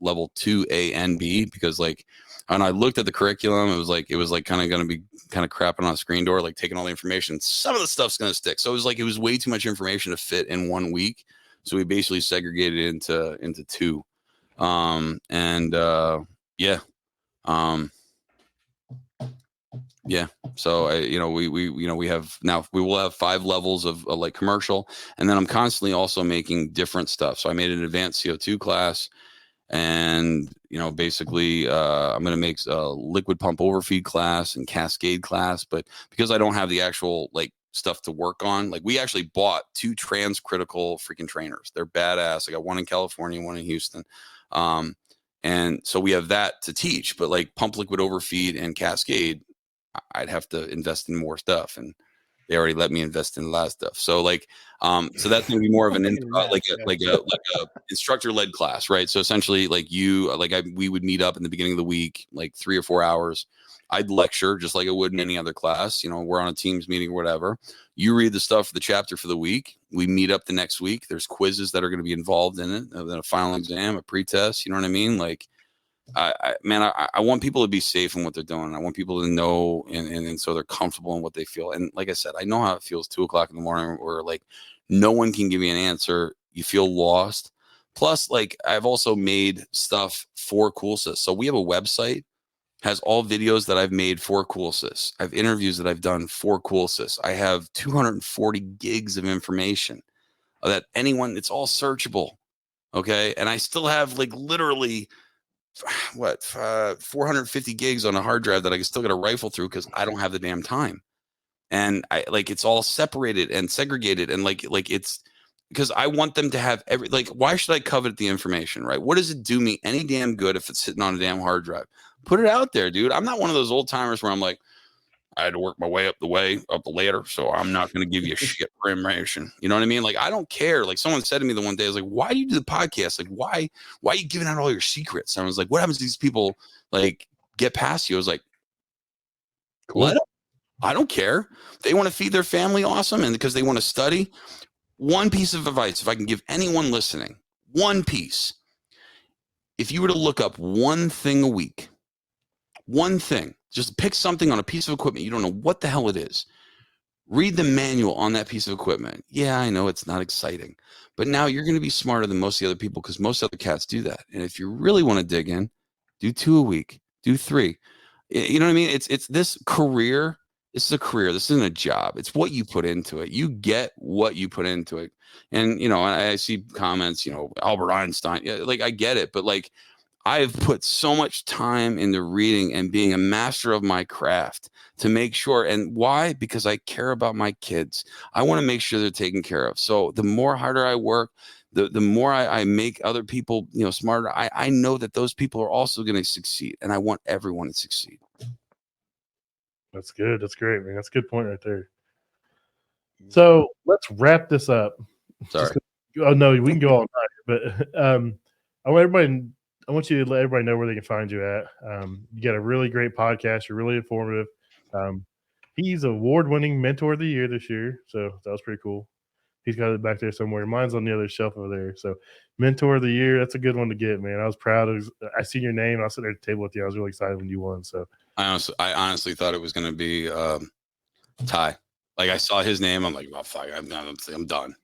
level 2A and B, because like when I looked at the curriculum, it was like kind of going to be kind of crapping on a screen door, like taking all the information. Some of the stuff's going to stick. So it was way too much information to fit in 1 week. So we basically segregated it into 2. Yeah. So we will have 5 levels of like commercial, and then I'm constantly also making different stuff. So I made an advanced CO2 class, and basically I'm going to make a liquid pump overfeed class and cascade class. But because I don't have the actual like stuff to work on, like we actually bought 2 transcritical freaking trainers. They're badass. I got one in California, one in Houston. And so we have that to teach, but like pump liquid overfeed and cascade, I'd have to invest in more stuff, and they already let me invest in a lot of stuff. So like, so that's going to be more of an like a instructor led class, right? So essentially, like we would meet up in the beginning of the week, like 3 or 4 hours. I'd lecture just like I would in any other class. We're on a Teams meeting or whatever. You read the stuff for the chapter for the week. We meet up the next week. There's quizzes that are going to be involved in it, then a final exam, a pretest. You know what I mean? Like, I want people to be safe in what they're doing. I want people to know, and so they're comfortable in what they feel. And like I said, I know how it feels 2 o'clock in the morning where like no one can give you an answer. You feel lost. Plus, like I've also made stuff for CoolSys. So we have a website, has all videos that I've made for CoolSys. I have interviews that I've done for CoolSys. I have 240 gigs of information that it's all searchable. Okay. And I still have like literally 450 gigs on a hard drive that I can still get a rifle through because I don't have the damn time. And I like it's all separated and segregated, and like it's because I want them to have why should I covet the information, right? What does it do me any damn good if it's sitting on a damn hard drive? Put it out there, dude. I'm not one of those old timers where I'm like, I had to work my way up the ladder, so I'm not going to give you a shit for information. You know what I mean? Like, I don't care. Like, someone said to me the one day, I was like, why do you do the podcast? Like, why are you giving out all your secrets? And I was like, what happens to these people, like, get past you? I was like, Cool. let them. I don't care. They want to feed their family, awesome, and because they want to study. One piece of advice, if I can give anyone listening, one piece. If you were to look up one thing a week, one thing, just pick something on a piece of equipment. You don't know what the hell it is. Read the manual on that piece of equipment. Yeah, I know it's not exciting, but now you're going to be smarter than most of the other people because most other cats do that. And if you really want to dig in, do 2 a week, do 3. You know what I mean? It's this career. This is a career. This isn't a job. It's what you put into it. You get what you put into it. And, I see comments, Albert Einstein. Yeah, like I get it, but like, I've put so much time into reading and being a master of my craft to make sure. And why? Because I care about my kids. I want to make sure they're taken care of. So the more harder I work, the more I make other people, smarter. I know that those people are also going to succeed, and I want everyone to succeed. That's good. That's great, man. That's a good point right there. So let's wrap this up. Sorry. Oh no, we can go all night, but I want you to let everybody know where they can find you at. You got a really great podcast. You're really informative. He's award-winning Mentor of the Year this year, so that was pretty cool. He's got it back there somewhere. Mine's on the other shelf over there. So Mentor of the Year, that's a good one to get, man. I was proud. I seen your name. I was sitting there at the table with you. I was really excited when you won. So I honestly thought it was going to be Ty. Like I saw his name. I'm like, oh, fuck, I'm done.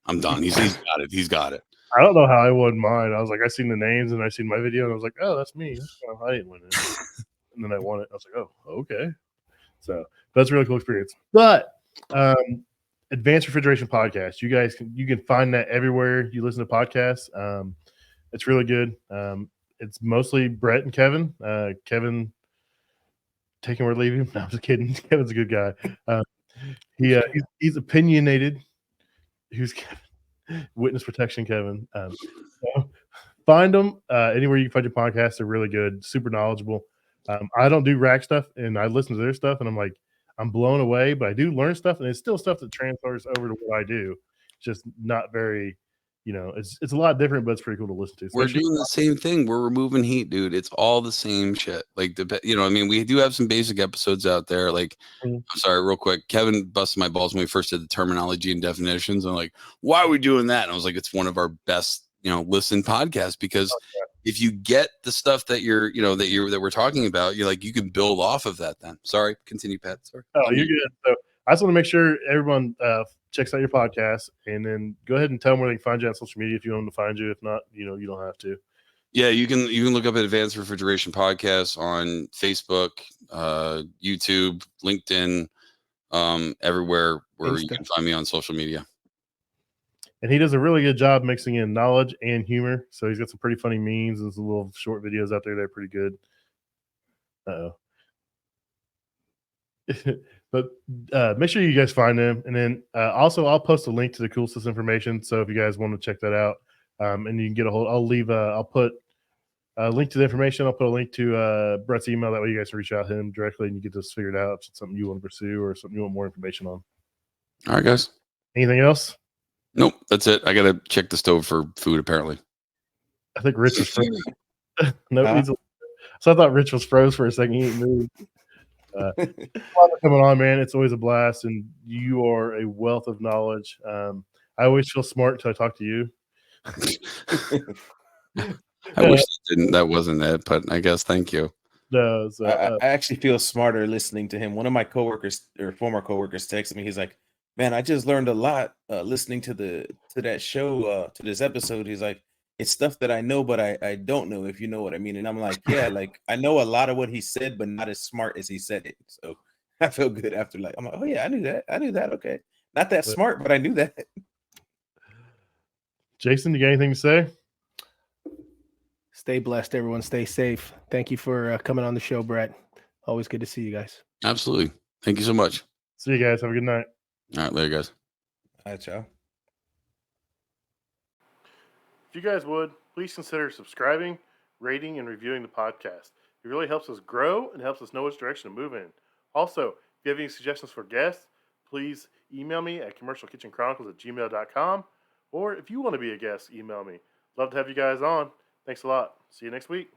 I'm done. He's got it. He's got it. I don't know how I won mine. I was like, I seen the names and I seen my video and I was like, oh, that's me. Well, I didn't win it. And then I won it. I was like, oh, okay. So that's a really cool experience. But Advanced Refrigeration Podcast, you can find that everywhere you listen to podcasts. It's really good. It's mostly Brett and Kevin. Kevin taking or leaving. No, I'm just kidding. Kevin's a good guy. He's opinionated. Who's Kevin? Witness protection, Kevin. So find them anywhere you can find your podcasts. They're really good, super knowledgeable. I don't do rack stuff, and I listen to their stuff, and I'm like, I'm blown away. But I do learn stuff, and it's still stuff that transfers over to what I do. It's just not very, it's a lot different, but it's pretty cool to listen to. We're doing the same thing. We're removing heat, dude. It's all the same shit. Like we do have some basic episodes out there. Like, I'm sorry, real quick. Kevin busted my balls when we first did the terminology and definitions. I'm like, why are we doing that? And I was like, it's one of our best, listened podcasts because if you get the stuff that that we're talking about, you can build off of that. Then, sorry, continue, Pat. Sorry. Oh, you're good. So I just want to make sure everyone checks out your podcast, and then go ahead and tell them where they can find you on social media if you want them to find you. If not, you don't have to. Yeah, you can look up Advanced Refrigeration Podcast on Facebook, YouTube, LinkedIn, everywhere where you can find me on social media. And he does a really good job mixing in knowledge and humor. So he's got some pretty funny memes and some little short videos out there that are pretty good. But make sure you guys find him. And then also I'll post a link to the CoolSys information. So if you guys want to check that out, and you can get a hold, I'll put a link to the information. I'll put a link to Brett's email. That way you guys can reach out to him directly and you get this figured out if it's something you want to pursue or something you want more information on. All right, guys. Anything else? Nope, that's it. I got to check the stove for food, apparently. I think Rich was frozen. No, so I thought Rich was froze for a second. He didn't move. Thanks for coming on, man. It's always a blast, and you are a wealth of knowledge. I always feel smart until I talk to you. I wish that wasn't it, but I guess thank you. No, so, I actually feel smarter listening to him. One of my coworkers or former coworkers texted me. He's like, "Man, I just learned a lot listening to that show, to this episode." He's like, "It's stuff that I know, but I don't know, if you know what I mean." And I'm like, "Yeah, like I know a lot of what he said, but not as smart as he said it." So I feel good after I'm like, "Oh yeah, I knew that. Okay, not that smart, but I knew that." Jason, you got anything to say? Stay blessed, everyone. Stay safe. Thank you for coming on the show, Brett. Always good to see you guys. Absolutely. Thank you so much. See you guys. Have a good night. All right, later, guys. All right, y'all. If you guys would, please consider subscribing, rating, and reviewing the podcast. It really helps us grow and helps us know which direction to move in. Also, if you have any suggestions for guests, please email me at commercialkitchenchronicles@gmail.com. Or if you want to be a guest, email me. Love to have you guys on. Thanks a lot. See you next week.